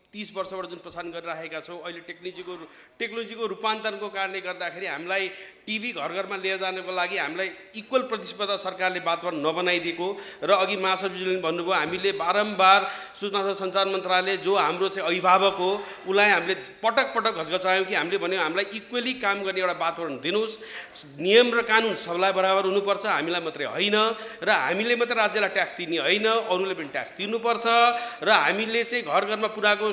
30 वर्षबाट जुन प्रसारण गरिराखेका छौँ, अहिले टेक्नोलोजीको रूपान्तरणको कारणले गर्दाखेरि हामीलाई टिभी घर घरमा लिएर जानको लागि हामीलाई इक्वल प्रतिस्पर्धा सरकारले वातावरण नबनाइदिएको र अघि महासचिवले भन्नुभयो हामीले बारम्बार सूचना तथा सञ्चार मन्त्रालयले जो हाम्रो चाहिँ अभिभावक हो उसलाई हामीले पटक घचघचायौँ कि हामीले भन्यौँ हामीलाई इक्वली काम गर्ने एउटा वातावरण दिनुहोस्, नियम र कानुन सबलाई बराबर हुनुपर्छ, हामीलाई मात्रै होइन र हामीले मात्रै राज्यलाई ट्याक्स तिर्ने होइन, अरूले पनि ट्याक्स तिर्नुपर्छ र हामीले चाहिँ घर घरमा पुऱ्याएको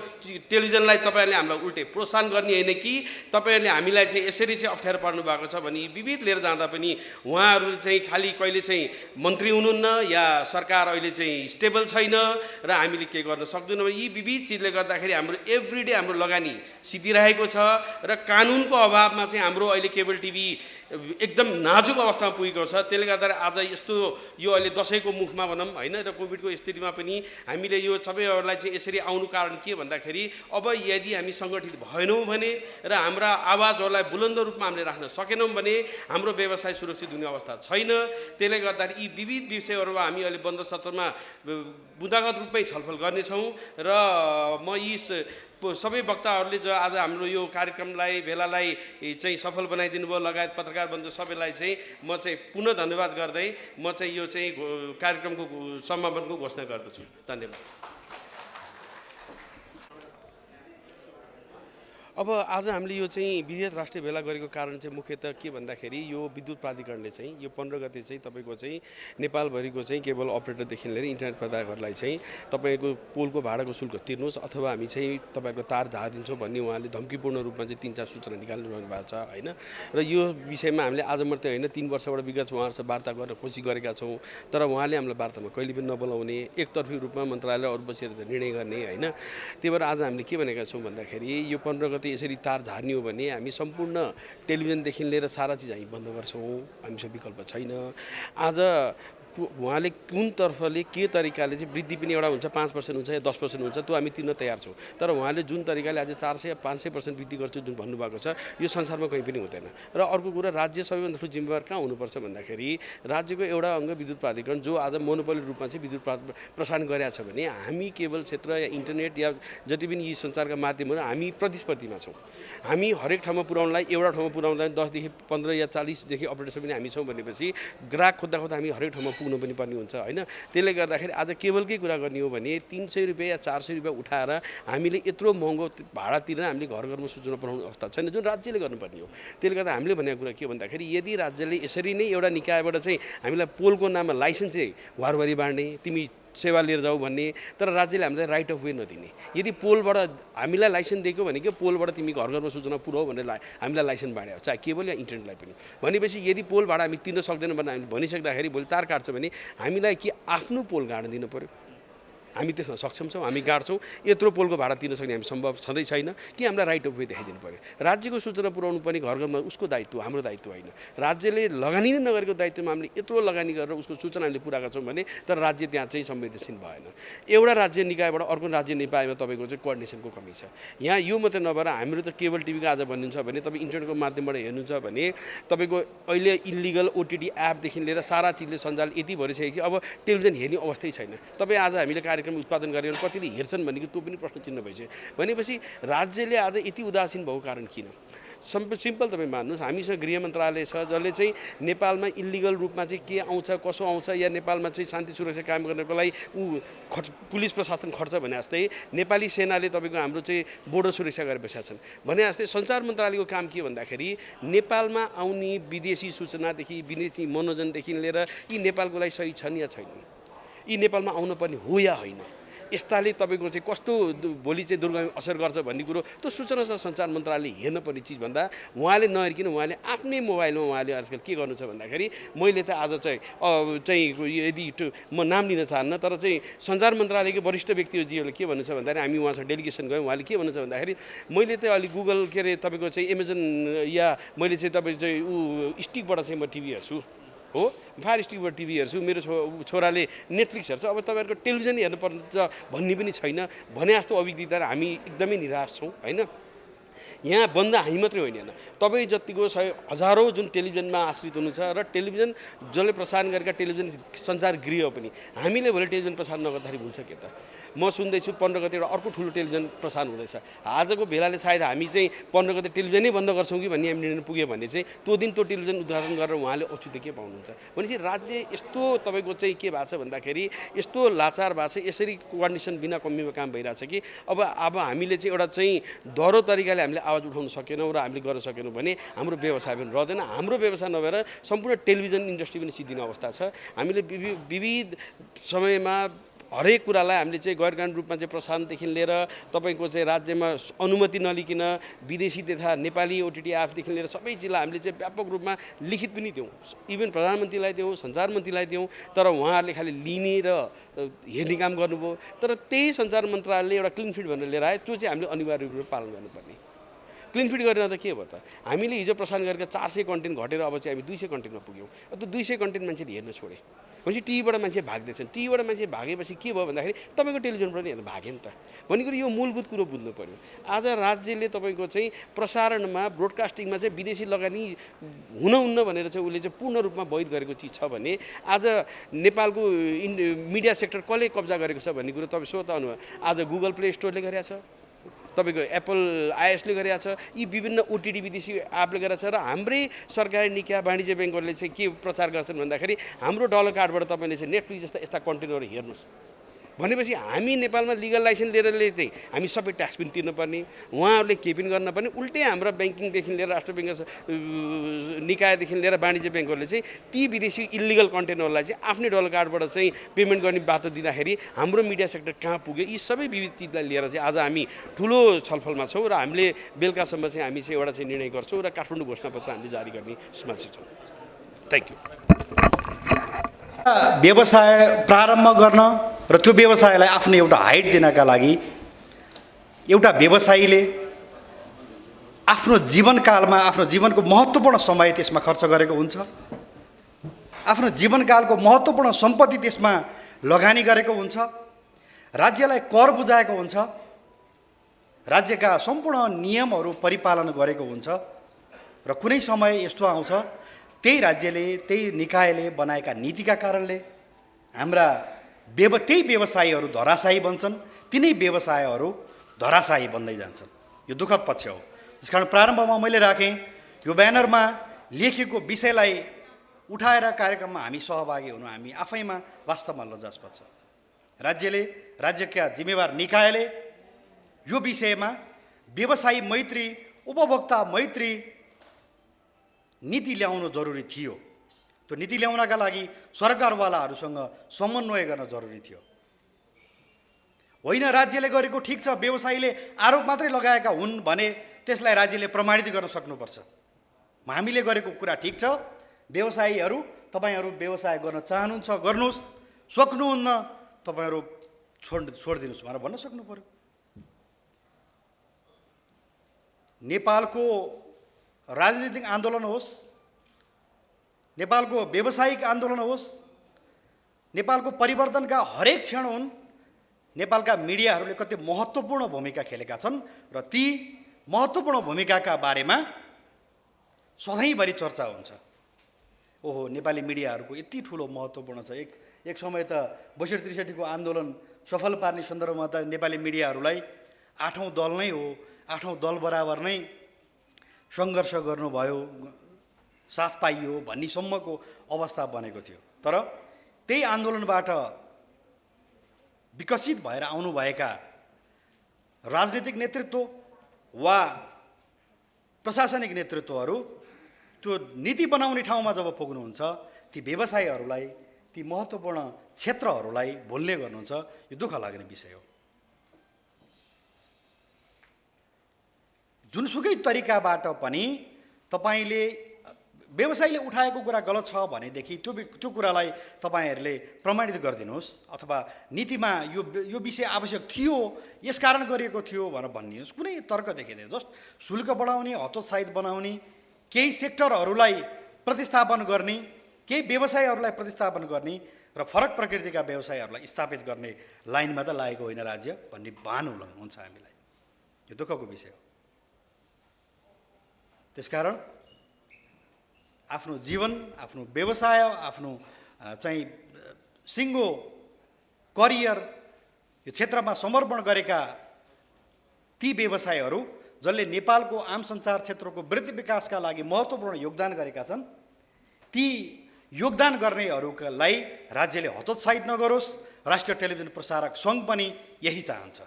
टेलिभिजनलाई तपाईँहरूले हामीलाई उल्टे प्रोत्साहन गर्ने होइन कि तपाईँहरूले हामीलाई चाहिँ यसरी चाहिँ अप्ठ्यारो पार्नु भएको छ भने विविध लिएर जाँदा पनि उहाँहरू चाहिँ खालि कहिले चाहिँ मन्त्री हुनुहुन्न या सरकार अहिले चाहिँ स्टेबल छैन र हामीले के गर्न सक्दैनौँ। यी विविध चिजले गर्दाखेरि हाम्रो एभ्रिडे हाम्रो लगानी सिद्धिरहेको छ र कानुनको अभावमा चाहिँ हाम्रो अहिले केबल टिभी एकदम नाजुक अवस्थामा पुगेको छ। त्यसले गर्दा आज यस्तो यो अहिले दसैँको मुखमा भनौँ होइन र कोभिडको स्थितिमा पनि हामीले यो सबैहरूलाई चाहिँ यसरी आउनु कारण के भन्दाखेरि अब यदि हामी सङ्गठित भएनौँ भने र हाम्रा आवाजहरूलाई बुलन्द रूपमा हामीले राख्न सकेनौँ भने हाम्रो व्यवसाय सुरक्षित हुने अवस्था छैन। त्यसले गर्दाखेरि यी विविध विषयहरूमा हामी अहिले बन्द सत्रमा बुँदागत रूपमै छलफल गर्नेछौँ र म यी सबै वक्ताहरूले जो आज हाम्रो यो कार्यक्रमलाई भेलालाई चाहिँ सफल बनाइदिनु भयो लगायत पत्रकार बन्धु सबैलाई चाहिँ म चाहिँ पुनः धन्यवाद गर्दै म चाहिँ यो चाहिँ कार्यक्रमको समापनको घोषणा गर्दछु। धन्यवाद। अब आज हामीले यो चाहिँ वृहत राष्ट्रिय भेला गरेको कारण चाहिँ मुख्यतः के भन्दाखेरि यो विद्युत प्राधिकरणले चाहिँ यो 15 गते चाहिँ तपाईँको चाहिँ नेपालभरिको चाहिँ केबल अपरेटरदेखि लिएर इन्टरनेट प्रदाताहरूलाई चाहिँ तपाईँको पोलको भाडाको शुल्क तिर्नुहोस् अथवा हामी चाहिँ तपाईँको तार झारिदिन्छौँ भन्ने उहाँले धम्कीपूर्ण रूपमा चाहिँ 3-4 सूचना निकालिरहनु भएको छ होइन। र यो विषयमा हामीले आज मात्रै होइन 3 वर्षबाट विगत उहाँहरूसँग वार्ता गर्न कोसिस गरेका छौँ तर उहाँले हामीलाई वार्तामा कहिले पनि नबोलाउने एकतर्फी रूपमा मन्त्रालय अरू बसेर निर्णय गर्ने होइन। त्यही भएर आज हामीले के भनेका छौँ भन्दाखेरि यो 15 गते यसरी तार झार्ने हो भने हामी सम्पूर्ण टेलिभिजनदेखि लिएर सारा चिज हामी बन्द गर्छौँ। हामीसँग विकल्प छैन। आज उहाँले कुन तर्फले के तरिकाले चाहिँ वृद्धि पनि एउटा हुन्छ 5% हुन्छ या 10% हुन्छ त्यो हामी तिर्न तयार छौँ। तर उहाँले जुन तरिकाले आज 400 या 500% वृद्धि गर्छु जुन भन्नुभएको छ यो संसारमा कहीँ पनि हुँदैन। र अर्को कुरा राज्य सबैभन्दा ठुलो जिम्मेवार कहाँ हुनुपर्छ भन्दाखेरि राज्यको एउटा अङ्ग विद्युत प्राधिकरण जो आज मोनोपोली रूपमा चाहिँ विद्युत प्रसारण गरेका छ भने हामी केबल क्षेत्र या इन्टरनेट या जति पनि यी सञ्चारका माध्यमहरू हामी प्रतिस्पर्धीमा छौँ। हामी हरेक ठाउँमा पुर्याउनलाई एउटा ठाउँमा पुर्याउँदा 10 देखि 15 या 40 देखि अपरेटर पनि हामी छौँ भनेपछि ग्राहक खोज्दा खोज्दा हामी हरेक ठाउँमा पुग्नु पनि पर्ने हुन्छ होइन। त्यसले गर्दाखेरि आज केबलकै कुरा गर्ने हो भने 300 रुपियाँ या 400 रुपियाँ उठाएर हामीले यत्रो महँगो भाडा तिरेर हामीले घर घरमा सूचना पठाउने अवस्था छैन जुन राज्यले गर्नुपर्ने हो। त्यसले गर्दा हामीले भनेको कुरा के भन्दाखेरि यदि राज्यले यसरी नै एउटा निकायबाट चाहिँ हामीलाई पोलको नाममा लाइसेन्स चाहिँ वारवारी बाँड्ने तिमी सेवा लिएर जाऊ भन्ने तर राज्यले हामीलाई राइट अफ वे नदिने। यदि पोलबाट हामीलाई लाइसेन्स दिएको भनेको पोलबाट तिमी घर घरमा सूचना पुऱ्याऊ भनेर हामीलाई लाइसेन्स बाँड्यो चाहे केबल या इन्टरनेटलाई पनि। भनेपछि यदि पोल भाडा हामी तिर्न सक्दैनौँ भने हामीले भनिसक्दाखेरि भोलि तार काट्छ भने हामीलाई कि आफ्नो पोल गाड्न दिनु पऱ्यो। हामी त्यसमा सक्षम छौँ हामी गाड्छौँ। यत्रो पोलको भाडा तिर्न सक्ने हामी सम्भव छँदै छैन कि हामीलाई राइट अफ वे देखाइदिनु पऱ्यो। राज्यको सूचना पुऱ्याउनु पनि घर घरमा उसको दायित्व हाम्रो दायित्व होइन। राज्यले लगानी नै नगरेको दायित्वमा हामीले यत्रो लगानी गरेर उसको सूचना हामीले पुऱ्याएका छौँ भने तर राज्य त्यहाँ चाहिँ संवेदनशील भएन। एउटा राज्य निकायबाट अर्को राज्य निकायमा तपाईँको चाहिँ कोअर्डिनेसनको कमी छ। यहाँ यो मात्रै नभएर हाम्रो त केबल टिभीको आज भनिन्छ भने तपाईँ इन्टरनेटको माध्यमबाट हेर्नुहुन्छ भने तपाईँको अहिले इल्लिगल ओटिटी एपदेखि लिएर सारा चिजले सञ्जाल यति भरिसक्यो कि अब टेलिभिजन हेर्ने अवस्थै छैन। तपाईँ आज हामीले कार्यक्रम उत्पादन गरेर कतिले हेर्छन् भनेको त्यो पनि प्रश्न चिन्ह भइसक्यो। भनेपछि राज्यले आज यति उदासीन भएको कारण किन? सिम्पल तपाईँ मान्नुहोस् हामीसँग गृह मन्त्रालय छ जसले चाहिँ नेपालमा इल्लिगल रूपमा चाहिँ के आउँछ कसो आउँछ या नेपालमा चाहिँ शान्ति सुरक्षा कायम गर्नको लागि पुलिस प्रशासन खर्च भने जस्तै नेपाली सेनाले तपाईँको हाम्रो चाहिँ बोर्डर सुरक्षा गरेर बसेका छन् भने जस्तै सञ्चार मन्त्रालयको काम के भन्दाखेरि नेपालमा आउने विदेशी सूचनादेखि विदेशी मनोरञ्जनदेखि लिएर यी नेपालको लागि सही छन् या छैनन्, यी नेपालमा आउनुपर्ने हो या होइन, यस्ताले तपाईँको चाहिँ कस्तो भोलि चाहिँ दुर्गामी असर गर्छ भन्ने कुरो त्यो सूचना सञ्चार मन्त्रालयले हेर्नुपर्ने चिजभन्दा उहाँले नहेरिकन उहाँले आफ्नै मोबाइलमा उहाँले आजकल के गर्नु छ भन्दाखेरि मैले त आज चाहिँ यदि म नाम लिन चाहन्न तर चाहिँ सञ्चार मन्त्रालयको वरिष्ठ व्यक्तिज्यूले के भन्नु छ भन्दाखेरि हामी उहाँसँग डेलिगेसन गयौँ। उहाँले के भन्नु छ भन्दाखेरि मैले त अलि गुगल के अरे तपाईँको चाहिँ एमाजोन या मैले चाहिँ तपाईँ चाहिँ स्टिकबाट चाहिँ म टिभी हेर्छु हो फायर स्टिकबाट टिभी हेर्छु, मेरो छोराले नेटफ्लिक्स हेर्छ, अब तपाईँहरूको टेलिभिजन हेर्नुपर्छ भन्ने पनि छैन भने जस्तो अभिज्ञता हामी एकदमै निराश छौँ होइन। यहाँ बन्द हामी मात्रै होइन तपाईँ जतिको हजारौँ जुन टेलिभिजनमा आश्रित हुनुहुन्छ र टेलिभिजन जसले प्रसारण गरेका टेलिभिजन सञ्चार गृह पनि हामीले भोलि टेलिभिजन प्रसारण नगर्दाखेरि हुन्छ के त? म सुन्दैछु 15 गते एउटा अर्को ठुलो टेलिभिजन प्रसारण हुँदैछ। आजको भेलाले सायद हामी चाहिँ 15 गते टेलिभिजनै बन्द गर्छौँ कि भन्ने हामी निर्णय पुग्यो भने चाहिँ त्यो दिन त्यो टेलिभिजन उद्घाटन गरेर उहाँले औचित्य के पाउनुहुन्छ भनेपछि राज्य यस्तो तपाईँको चाहिँ के भएको छ भन्दाखेरि यस्तो लाचार भएको छ, यसरी कोअर्डिनेसन बिना कमीमा काम भइरहेछ कि अब हामीले चाहिँ एउटा चाहिँ दह्रो तरिकाले हामीले आवाज उठाउन सकेनौँ र हामीले गर्न सकेनौँ भने हाम्रो व्यवसाय पनि रहँदैन। हाम्रो व्यवसाय नभएर सम्पूर्ण टेलिभिजन इन्डस्ट्री पनि सिद्धिने अवस्था छ। हामीले विविध समयमा हरेक कुरालाई हामीले चाहिँ गैर कानुनी रूपमा चाहिँ प्रसारणदेखि लिएर तपाईँको चाहिँ राज्यमा अनुमति नलिकन विदेशी तथा नेपाली ओटिटी एपदेखि लिएर सबै चिजलाई हामीले चाहिँ व्यापक रूपमा लिखित पनि दिउँ, इभन प्रधानमन्त्रीलाई दिउँ, सञ्चार मन्त्रीलाई दिउँ, तर उहाँहरूले खालि लिने र हेर्ने काम गर्नुभयो। तर त्यही सञ्चार मन्त्रालयले एउटा क्लिन फिड भनेर लिएर आयो, त्यो चाहिँ हामीले अनिवार्य रूपमा पालन गर्नुपर्ने। क्लिन फिट गरेर त के भयो त, हामीले हिजो प्रसारण गरेका 400 कन्टेन्ट घटेर अब चाहिँ हामी 200 कन्टेन्टमा पुग्यौँ। त्यो 200 कन्टेन्ट मान्छेले हेर्न छोडे भनेपछि टिभीबाट मान्छे भाग्दैछन्। टिभीबाट मान्छे भागेपछि के भयो भन्दाखेरि तपाईँको टेलिभिजनबाट पनि हेर्न भाग्यो नि त। भन्ने कुरो यो मूलभूत कुरो बुझ्नु पऱ्यो। आज राज्यले तपाईँको चाहिँ प्रसारणमा ब्रोडकास्टिङमा चाहिँ विदेशी लगानी हुनुहुन्न भनेर चाहिँ उसले चाहिँ पूर्ण रूपमा वैध गरेको चिज छ भने आज नेपालको मिडिया सेक्टर कसले कब्जा गरेको छ भन्ने कुरो तपाईँ सोध्नु भयो। आज गुगल प्ले स्टोरले गरेको छ, तपाईँको एप्पल आइएसले गरेको छ, यी विभिन्न ओटिटी विदेशी एपले गरेको छ। र हाम्रै सरकारी निकाय वाणिज्य ब्याङ्कहरूले चाहिँ के प्रचार गर्छन् भन्दाखेरि हाम्रो डलर कार्डबाट तपाईँले चाहिँ नेटफ्लिक्स जस्ता यस्ता कन्टेन्टहरू हेर्नुहोस् भनेपछि हामी नेपालमा लिगल लाइसेन्स लिएरले चाहिँ हामी सबै ट्याक्स पनि तिर्नुपर्ने, उहाँहरूले केही पनि गर्न पर्ने। उल्टै हाम्रा ब्याङ्किङदेखि लिएर राष्ट्र ब्याङ्क निकायदेखि लिएर वाणिज्य ब्याङ्कहरूले चाहिँ ती विदेशी इलिगल कन्टेन्टहरूलाई चाहिँ आफ्नै डलर कार्डबाट चाहिँ पेमेन्ट गर्ने बाटो दिँदाखेरि हाम्रो मिडिया सेक्टर कहाँ पुग्यो, यी सबै विविध चिजलाई लिएर चाहिँ आज हामी ठुलो छलफलमा छौँ। र हामीले बेलुकासम्म चाहिँ हामी चाहिँ एउटा चाहिँ निर्णय गर्छौँ र काठमाडौँ घोषणापत्र हामीले जारी गर्ने समाजिक छौँ। Thank you. व्यवसाय प्रारम्भ गर्न र त्यो व्यवसायलाई आफ्नो एउटा हाइट दिनका लागि एउटा व्यवसायीले आफ्नो जीवनकालमा आफ्नो जीवनको महत्त्वपूर्ण समय त्यसमा खर्च गरेको हुन्छ, आफ्नो जीवनकालको महत्त्वपूर्ण सम्पत्ति त्यसमा लगानी गरेको हुन्छ, राज्यलाई कर बुझाएको हुन्छ, राज्यका सम्पूर्ण नियमहरू परिपालन गरेको हुन्छ। र कुनै समय यस्तो आउँछ त्यही राज्यले त्यही निकायले बनाएका नीतिका कारणले हाम्रा त्यही व्यवसायीहरू धराशायी बन्छन्, तिनै व्यवसायहरू धराशायी बन्दै जान्छन्। यो दुःखद पक्ष हो। त्यसकारण प्रारम्भमा मैले राखेँ यो ब्यानरमा लेखेको विषयलाई उठाएर कार्यक्रममा हामी सहभागी हुनु हामी आफैमा वास्तवमा लज्जास्पद छ। राज्यका जिम्मेवार निकायले यो विषयमा व्यवसायी मैत्री उपभोक्ता मैत्री नीति ल्याउनु जरुरी थियो। त्यो नीति ल्याउनका लागि सरकारवालाहरूसँग समन्वय गर्न जरुरी थियो। होइन राज्यले गरेको ठिक छ, व्यवसायीले आरोप मात्रै लगाएका हुन् भने त्यसलाई राज्यले प्रमाणित गर्न सक्नुपर्छ। हामीले गरेको कुरा ठिक छ, व्यवसायीहरू तपाईँहरू व्यवसाय गर्न चाहनुहुन्छ गर्नुहोस्, सक्नुहुन्न तपाईँहरू छोडिदिनुहोस् भनेर भन्न सक्नु पर्यो। नेपालको राजनीतिक आन्दोलन होस्, नेपालको व्यावसायिक आन्दोलन होस्, नेपालको परिवर्तनका हरेक क्षण हुन्, नेपालका मिडियाहरूले कति महत्त्वपूर्ण भूमिका खेलेका छन् र ती महत्त्वपूर्ण भूमिकाका बारेमा सधैँभरि चर्चा हुन्छ। ओहो नेपाली मिडियाहरूको यति ठुलो महत्त्वपूर्ण छ। एक समय त 62-63को आन्दोलन सफल पार्ने सन्दर्भमा त नेपाली मिडियाहरूलाई 8औं दल नै हो, 8औं दल बराबर नै सङ्घर्ष गर्नुभयो, साथ पाइयो भन्नेसम्मको अवस्था बनेको थियो। तर त्यही आन्दोलनबाट विकसित भएर आउनुभएका राजनीतिक नेतृत्व वा प्रशासनिक नेतृत्वहरू त्यो नीति बनाउने ठाउँमा जब पुग्नुहुन्छ ती व्यवसायीहरूलाई ती महत्त्वपूर्ण क्षेत्रहरूलाई भुल्ने गर्नुहुन्छ। यो दुःख लाग्ने विषय हो। जुनसुकै तरिकाबाट पनि तपाईँले व्यवसायीले उठाएको कुरा गलत छ भनेदेखि त्यो कुरालाई तपाईँहरूले प्रमाणित गरिदिनुहोस् अथवा नीतिमा यो विषय आवश्यक थियो, यसकारण गरिएको थियो भनेर भनिदिनुहोस्। कुनै तर्क देखिँदैन। जस्ट शुल्क बढाउने, हतोत्साहित बनाउने, केही सेक्टरहरूलाई प्रतिस्थापन गर्ने, केही व्यवसायहरूलाई प्रतिस्थापन गर्ने र फरक प्रकृतिका व्यवसायहरूलाई स्थापित गर्ने लाइनमा त लागेको होइन राज्य भन्ने भान हुन्छ हामीलाई। यो दुःखको विषय हो। त्यसकारण आफ्नो जीवन, आफ्नो व्यवसाय, आफ्नो चाहिँ सिङ्गो करियर यो क्षेत्रमा समर्पण गरेका ती व्यवसायहरू जसले नेपालको आम सञ्चार क्षेत्रको वृद्धि विकासका लागि महत्त्वपूर्ण योगदान गरेका छन्, ती योगदान गर्नेहरूलाई राज्यले हतोत्साहित नगरोस्। राष्ट्रिय टेलिभिजन प्रसारक सङ्घ पनि यही चाहन्छ।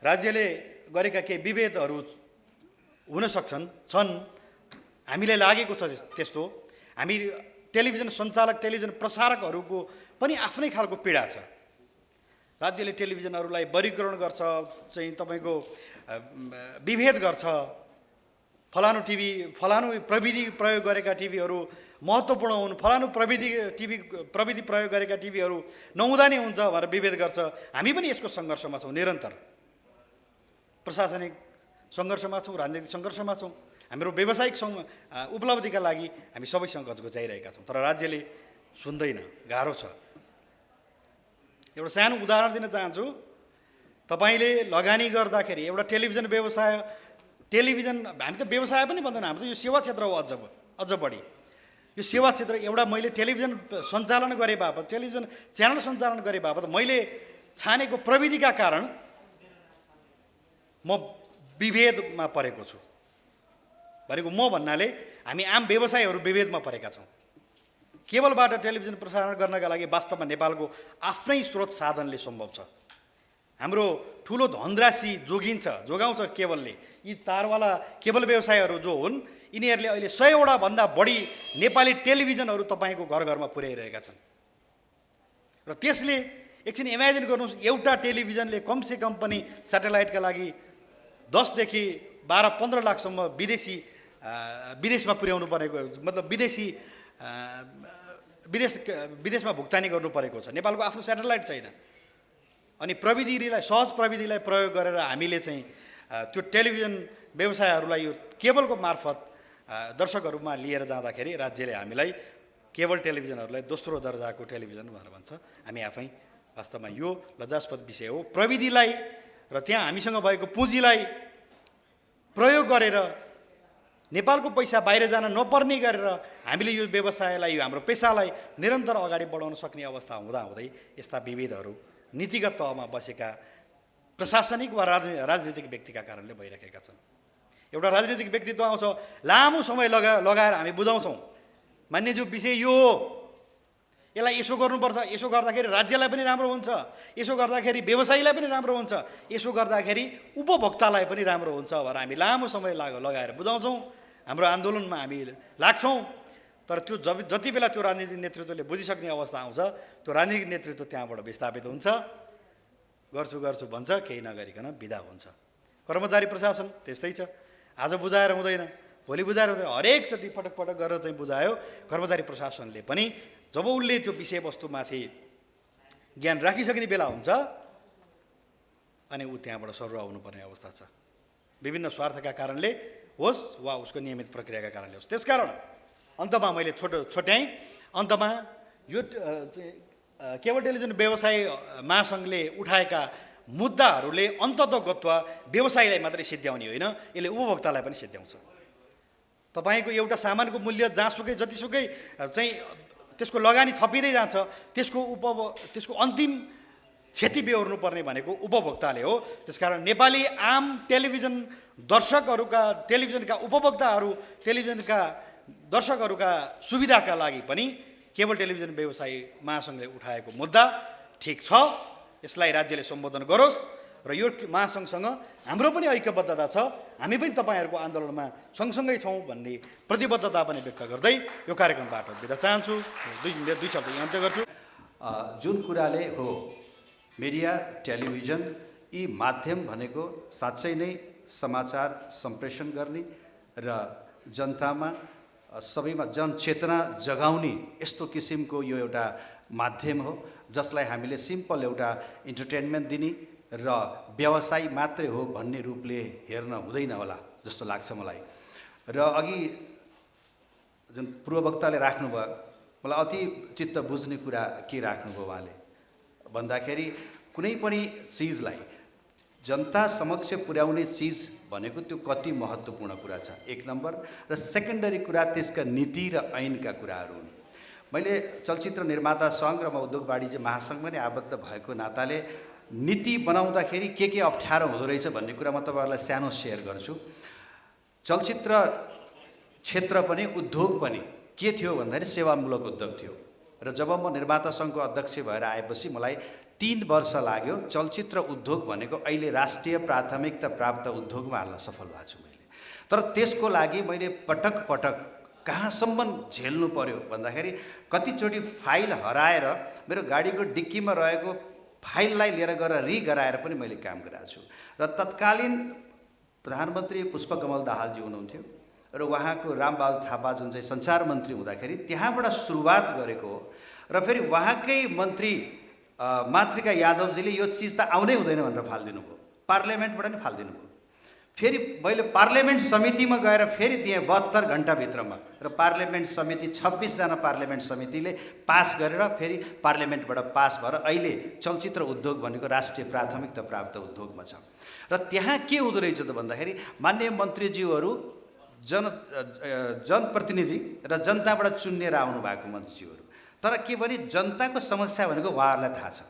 राज्यले गरेका केही विभेदहरू हुन सक्छन्, हामीलाई लागेको छ त्यस्तो। हामी टेलिभिजन सञ्चालक टेलिभिजन प्रसारकहरूको पनि आफ्नै खालको पीडा छ। राज्यले टेलिभिजनहरूलाई वर्गीकरण गर्छ, चाहिँ तपाईँको विभेद गर्छ, फलानु टिभी फलानु प्रविधि प्रयोग गरेका टिभीहरू महत्त्वपूर्ण हुन्, फलानु प्रविधि प्रयोग गरेका टिभीहरू नहुँदा नै हुन्छ भनेर विभेद गर्छ। हामी पनि यसको सङ्घर्षमा छौँ, निरन्तर प्रशासनिक सङ्घर्षमा छौँ, राजनीतिक सङ्घर्षमा छौँ। हाम्रो व्यावसायिक उपलब्धिका लागि हामी सबैसँग गजगजाइरहेका छौँ, तर राज्यले सुन्दैन, गाह्रो छ। एउटा सानो उदाहरण दिन चाहन्छु। तपाईँले लगानी गर्दाखेरि एउटा टेलिभिजन व्यवसाय, टेलिभिजन हामी त व्यवसाय पनि भन्दैन, हाम्रो त यो सेवा क्षेत्र हो। अझ बढी यो सेवा क्षेत्र। एउटा मैले टेलिभिजन सञ्चालन गरे बापत, टेलिभिजन च्यानल सञ्चालन गरे बापत मैले छानेको प्रविधिका कारण म विभेदमा परेको छु। भनेको म भन्नाले हामी आम व्यवसायीहरू विभेदमा परेका छौँ। केबलबाट टेलिभिजन प्रसारण गर्नका लागि वास्तवमा नेपालको आफ्नै स्रोत साधनले सम्भव छ। हाम्रो ठुलो धनराशि जोगाउँछ केबलले। यी तारवाला केबल व्यवसायहरू जो हुन्, यिनीहरूले अहिले 100 भन्दा बढी नेपाली टेलिभिजनहरू तपाईँको घर घरमा पुर्याइरहेका छन्। र त्यसले एकछिन इमेजिन गर्नुहोस्, एउटा टेलिभिजनले कमसेकम पनि स्याटेलाइटका लागि 10 देखि 12-15 लाखसम्म विदेशमा पुर्याउनु परेको, मतलब विदेशमा भुक्तानी गर्नु परेको छ। नेपालको आफ्नो स्याटेलाइट छैन। अनि सहज प्रविधिलाई प्रयोग गरेर हामीले चाहिँ त्यो टेलिभिजन व्यवसायहरूलाई यो केबलको मार्फत दर्शकहरूमा लिएर जाँदाखेरि राज्यले हामीलाई केबल टेलिभिजनहरूलाई दोस्रो दर्जाको टेलिभिजन भनेर भन्छ। हामी आफै वास्तवमा यो लज्जास्पद विषय हो। प्रविधिलाई र त्यहाँ हामीसँग भएको पुँजीलाई प्रयोग गरेर नेपालको पैसा बाहिर जान नपर्ने गरेर हामीले यो व्यवसायलाई, यो हाम्रो पेसालाई निरन्तर अगाडि बढाउन सक्ने अवस्था हुँदाहुँदै यस्ता विभेदहरू नीतिगत तहमा बसेका प्रशासनिक वा राजनीतिक व्यक्तिका कारणले भइरहेका छन्। एउटा राजनीतिक व्यक्तित्व आउँछ, लामो समय लगाएर हामी बुझाउँछौँ, मान्यज्यू विषय यो हो, यसलाई यसो गर्नुपर्छ, यसो गर्दाखेरि राज्यलाई पनि राम्रो हुन्छ, यसो गर्दाखेरि व्यवसायीलाई पनि राम्रो हुन्छ, यसो गर्दाखेरि उपभोक्तालाई पनि राम्रो हुन्छ भनेर हामी लामो समय लगाएर बुझाउँछौँ। हाम्रो आन्दोलनमा हामी लाग्छौँ। तर त्यो जति बेला त्यो राजनीतिक नेतृत्वले बुझिसक्ने अवस्था आउँछ, त्यो राजनीतिक नेतृत्व त्यहाँबाट विस्थापित हुन्छ, गर्छु भन्छ, केही नगरिकन बिदा हुन्छ। कर्मचारी प्रशासन त्यस्तै छ। आज बुझाएर हुँदैन, भोलि बुझाएर हुँदैन, हरेकचोटि पटक गरेर चाहिँ बुझायो। कर्मचारी प्रशासनले पनि जब उसले त्यो विषयवस्तुमाथि ज्ञान राखिसक्ने बेला हुन्छ अनि ऊ त्यहाँबाट सरुवा हुनुपर्ने अवस्था छ। विभिन्न स्वार्थका कारणले होस् वा उसको नियमित प्रक्रियाका कारणले होस्। त्यसकारण अन्तमा मैले छोट्याएँ। अन्तमा यो केबल टेलिभिजन व्यवसाय महासङ्घले उठाएका मुद्दाहरूले अन्ततगत्व व्यवसायीलाई मात्रै सिद्ध्याउने होइन, यसले उपभोक्तालाई पनि सिद्ध्याउँछ। तपाईँको एउटा सामानको मूल्य जहाँसुकै जतिसुकै चाहिँ त्यसको लगानी थपिँदै जान्छ, त्यसको अन्तिम क्षति बेहोर्नुपर्ने भनेको उपभोक्ताले हो। त्यसकारण नेपाली आम टेलिभिजन दर्शकहरूका, टेलिभिजनका उपभोक्ताहरू, टेलिभिजनका दर्शकहरूका सुविधाका लागि पनि केबल टेलिभिजन व्यवसायी महासङ्घले उठाएको मुद्दा ठिक छ। यसलाई राज्यले सम्बोधन गरोस् र यो महासङ्घसँग हाम्रो पनि ऐक्यबद्धता छ, हामी पनि तपाईँहरूको आन्दोलनमा सँगसँगै छौँ भन्ने प्रतिबद्धता पनि व्यक्त गर्दै यो कार्यक्रमबाट बिदा चाहन्छु। दुई शब्द अन्त्य गर्छु। जुन कुराले हो मिडिया, टेलिभिजन यी माध्यम भनेको साँच्चै नै समाचार सम्प्रेषण गर्ने र जनतामा सबैमा जनचेतना जगाउने यस्तो किसिमको यो एउटा माध्यम हो, जसलाई हामीले सिम्पल एउटा इन्टरटेनमेन्ट दिने र व्यवसाय मात्रै हो भन्ने रूपले हेर्न हुँदैन होला जस्तो लाग्छ मलाई। र अघि जुन पूर्ववक्ताले राख्नुभयो, मलाई अति चित्त बुझ्ने कुरा के राख्नुभयो उहाँले भन्दाखेरि, कुनै पनि चिजलाई जनता समक्ष पुर्याउने चिज भनेको त्यो कति महत्त्वपूर्ण कुरा छ, एक नम्बर। र सेकेन्डरी कुरा त्यसका नीति र ऐनका कुराहरू हुन्। मैले चलचित्र निर्माता सङ्घ र म उद्योग वाणिज्य महासङ्घमा नै आबद्ध भएको नाताले नीति बनाउँदाखेरि के अप्ठ्यारो हुँदो रहेछ भन्ने कुरा म तपाईँहरूलाई सानो सेयर गर्छु। चलचित्र क्षेत्र पनि उद्योग पनि के थियो भन्दाखेरि सेवामूलक उद्योग थियो। र जब म निर्माता सङ्घको अध्यक्ष भएर आएपछि मलाई 3 वर्ष लाग्यो चलचित्र उद्योग भनेको अहिले राष्ट्रिय प्राथमिकता प्राप्त उद्योगमा हाल्न सफल भएको छु मैले। तर त्यसको लागि मैले पटक कहाँसम्म झेल्नु पर्यो भन्दाखेरि कतिचोटि फाइल हराएर मेरो गाडीको डिक्कीमा रहेको फाइललाई लिएर गएर गराएर पनि मैले काम गरेको छु। र तत्कालीन प्रधानमन्त्री पुष्पकमल दाहालजी हुनुहुन्थ्यो र उहाँको रामबहादुर थापा जुन चाहिँ सञ्चार मन्त्री हुँदाखेरि त्यहाँबाट सुरुवात गरेको हो। र फेरि उहाँकै मन्त्री मातृका यादवजीले यो चिज त आउनै हुँदैन भनेर फालिदिनु भयो, पार्लियामेन्टबाट नि फालिदिनु भयो। फेरि मैले पार्लियामेन्ट समितिमा गएर फेरि दिएँ 72 घन्टाभित्रमा र पार्लियामेन्ट समिति 26 जना पार्लियामेन्ट समितिले पास गरेर फेरि पार्लियामेन्टबाट पास भएर अहिले चलचित्र उद्योग भनेको राष्ट्रिय प्राथमिकता प्राप्त उद्योगमा छ। र त्यहाँ के हुँदो रहेछ त भन्दाखेरि माननीय मन्त्रीज्यूहरू जनप्रतिनिधि र जनताबाट चुनिएर आउनु भएको मन्त्रीज्यूहरू, तर के भने जनताको समस्या भनेको उहाँहरूलाई थाहा छ।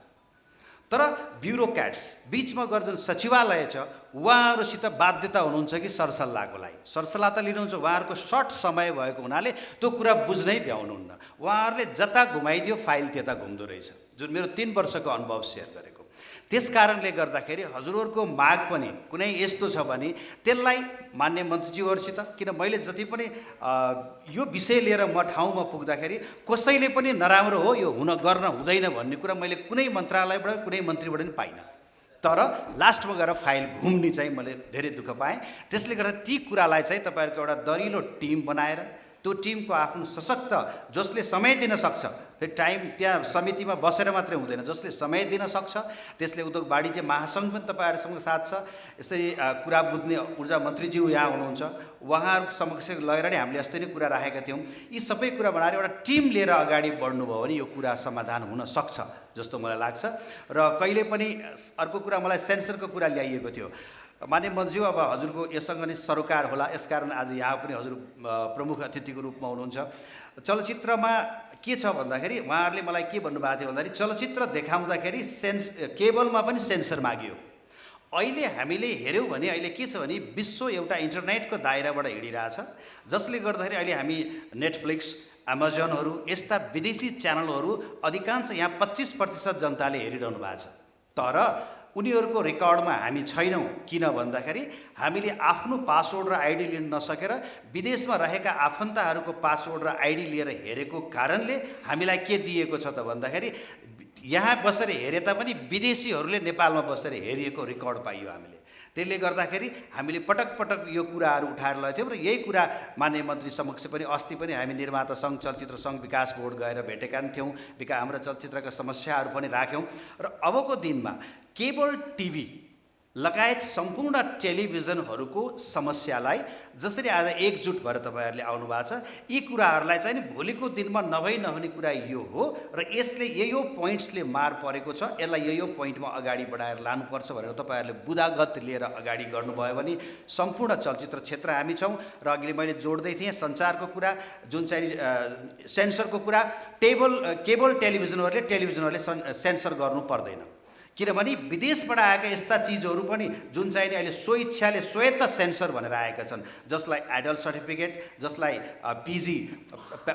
तर ब्युरोक्राट्स बिचमा गरेर जुन सचिवालय छ उहाँहरूसित बाध्यता हुनुहुन्छ कि सरसल्लाहको लागि सरसल्लाह त लिनुहुन्छ, उहाँहरूको सर्ट समय भएको हुनाले त्यो कुरा बुझ्नै भ्याउनुहुन्न। उहाँहरूले जता घुमाइदियो फाइल त्यता घुम्दो रहेछ, जुन मेरो 3 वर्षको अनुभव सेयर गरेको। त्यस कारणले गर्दाखेरि हजुरहरूको माग पनि कुनै यस्तो छ भने त्यसलाई मान्य मन्त्रीज्यूहरूसित, किन मैले जति पनि यो विषय लिएर म ठाउँमा पुग्दाखेरि कसैले पनि नराम्रो हो यो गर्न हुँदैन भन्ने कुरा मैले कुनै मन्त्रालयबाट कुनै मन्त्रीबाट पनि पाइनँ। तर लास्टमा गएर फाइल घुम्ने चाहिँ मैले धेरै दुःख पाएँ। त्यसले गर्दा ती कुरालाई चाहिँ तपाईँहरूको एउटा दरिलो टिम बनाएर त्यो टिमको आफ्नो सशक्त जसले समय दिन सक्छ, फेरि टाइम त्यहाँ समितिमा बसेर मात्रै हुँदैन, जसले समय दिन सक्छ त्यसले उद्योग वाणिज्य महासङ्घ पनि तपाईँहरूसँग साथ छ। यसरी कुरा बुझ्ने ऊर्जा मन्त्रीज्यू यहाँ हुनुहुन्छ, उहाँहरूको समक्ष लगेर नै हामीले अस्ति नै कुरा राखेका थियौँ। यी सबै कुरा बनाएर एउटा टिम लिएर अगाडि बढ्नुभयो भने यो कुरा समाधान हुन सक्छ जस्तो मलाई लाग्छ। र कहिले पनि अर्को कुरा मलाई सेन्सरको कुरा ल्याइएको थियो। मान्य मन्त्रीज्यू, अब हजुरको यससँग नै सरोकार होला, यसकारण आज यहाँ पनि हजुर प्रमुख अतिथिको रूपमा हुनुहुन्छ। चलचित्रमा के छ भन्दाखेरि उहाँहरूले मलाई के भन्नुभएको थियो भन्दाखेरि चलचित्र देखाउँदाखेरि केबलमा पनि सेन्सर मागियो। अहिले हामीले हेऱ्यौँ भने अहिले के छ भने विश्व एउटा इन्टरनेटको दायराबाट हिँडिरहेछ, जसले गर्दाखेरि अहिले हामी नेटफ्लिक्स, एमाजोनहरू यस्ता विदेशी च्यानलहरू अधिकांश यहाँ 25% जनताले हेरिरहनु भएको छ। तर उनीहरूको रेकर्डमा हामी छैनौँ। किन भन्दाखेरि हामीले आफ्नो पासवर्ड र आइडी लिन नसकेर विदेशमा रहेका आफन्तहरूको पासवर्ड र आइडी लिएर हेरेको कारणले हामीलाई के दिएको छ त भन्दाखेरि यहाँ बसेर हेरे तापनि विदेशीहरूले नेपालमा बसेर हेरिएको रेकर्ड पाइयो हामीले। त्यसले गर्दाखेरि हामीले पटक पटक यो कुराहरू उठाएर लगेको थियौँ र यही कुरा माननीय मन्त्री समक्ष पनि अस्ति पनि हामी निर्माता सङ्घ, चलचित्र सङ्घ, विकास बोर्ड गएर भेटेका थियौँ। हाम्रा चलचित्रका समस्याहरू पनि राख्यौँ र अबको दिनमा केबल टिभी लगायत सम्पूर्ण टेलिभिजनहरूको समस्यालाई जसरी आज एकजुट भएर तपाईँहरूले आउनु भएको छ, यी कुराहरूलाई चाहिँ नि भोलिको दिनमा नहुने कुरा यो हो र यसले यो पोइन्ट्सले मार परेको छ, यसलाई यो पोइन्टमा अगाडि बढाएर लानुपर्छ भनेर तपाईँहरूले बुदागत लिएर अगाडि गर्नुभयो भने सम्पूर्ण चलचित्र क्षेत्र हामी छौँ। र अघि मैले जोड्दै थिएँ सञ्चारको कुरा, जुन चाहिँ सेन्सरको कुरा, केबल टेलिभिजनहरूले सेन्सर गर्नु पर्दैन। किनभने विदेशबाट आएका यस्ता चिजहरू पनि जुन चाहिँ अहिले स्वइच्छाले स्वायत्त सेन्सर भनेर आएका छन्, जसलाई एडल्ट सर्टिफिकेट, जसलाई पिजी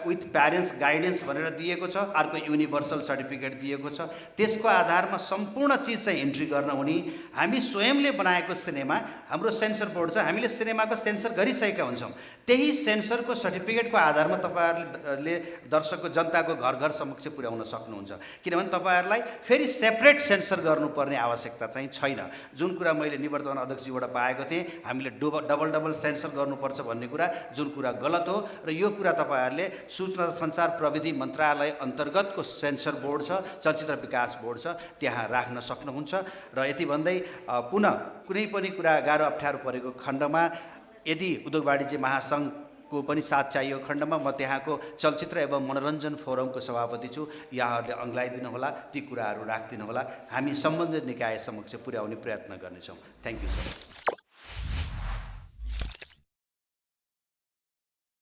विथ प्यारेन्ट्स गाइडेन्स भनेर दिएको छ, अर्को युनिभर्सल सर्टिफिकेट दिएको छ। त्यसको आधारमा सम्पूर्ण चिज चाहिँ इन्ट्री गर्न हुने। हामी स्वयंले बनाएको सिनेमा, हाम्रो सेन्सर बोर्ड छ, हामीले सिनेमाको सेन्सर गरिसकेका हुन्छौँ। त्यही सेन्सरको सर्टिफिकेटको आधारमा तपाईँहरूले दर्शकको जनताको घर घर समक्ष पुर्याउन सक्नुहुन्छ। किनभने तपाईँहरूलाई फेरि सेपरेट सेन्सर गर्नुपर्ने आवश्यकता चाहिँ छैन। जुन कुरा मैले निवर्तमान अध्यक्षजीबाट पाएको थिएँ, हामीले डबल सेन्सर गर्नुपर्छ भन्ने कुरा जुन कुरा गलत हो। र यो कुरा तपाईँहरूले सूचना र सञ्चार प्रविधि मन्त्रालय अन्तर्गतको सेन्सर बोर्ड छ, चलचित्र विकास बोर्ड छ, त्यहाँ राख्न सक्नुहुन्छ। र यति भन्दै पुनः कुनै पनि कुरा गाह्रो अप्ठ्यारो परेको खण्डमा यदि उद्योग वाणिज्य महासङ्घको पनि साथ चाहिएको खण्डमा म त्यहाँको चलचित्र एवं मनोरञ्जन फोरमको सभापति छु। यहाँहरूले अङ्ग्लाइदिनु होला, ती कुराहरू राखिदिनु होला, हामी सम्बन्धित निकाय समक्ष पुर्याउने प्रयत्न गर्नेछौँ। Thank you sir.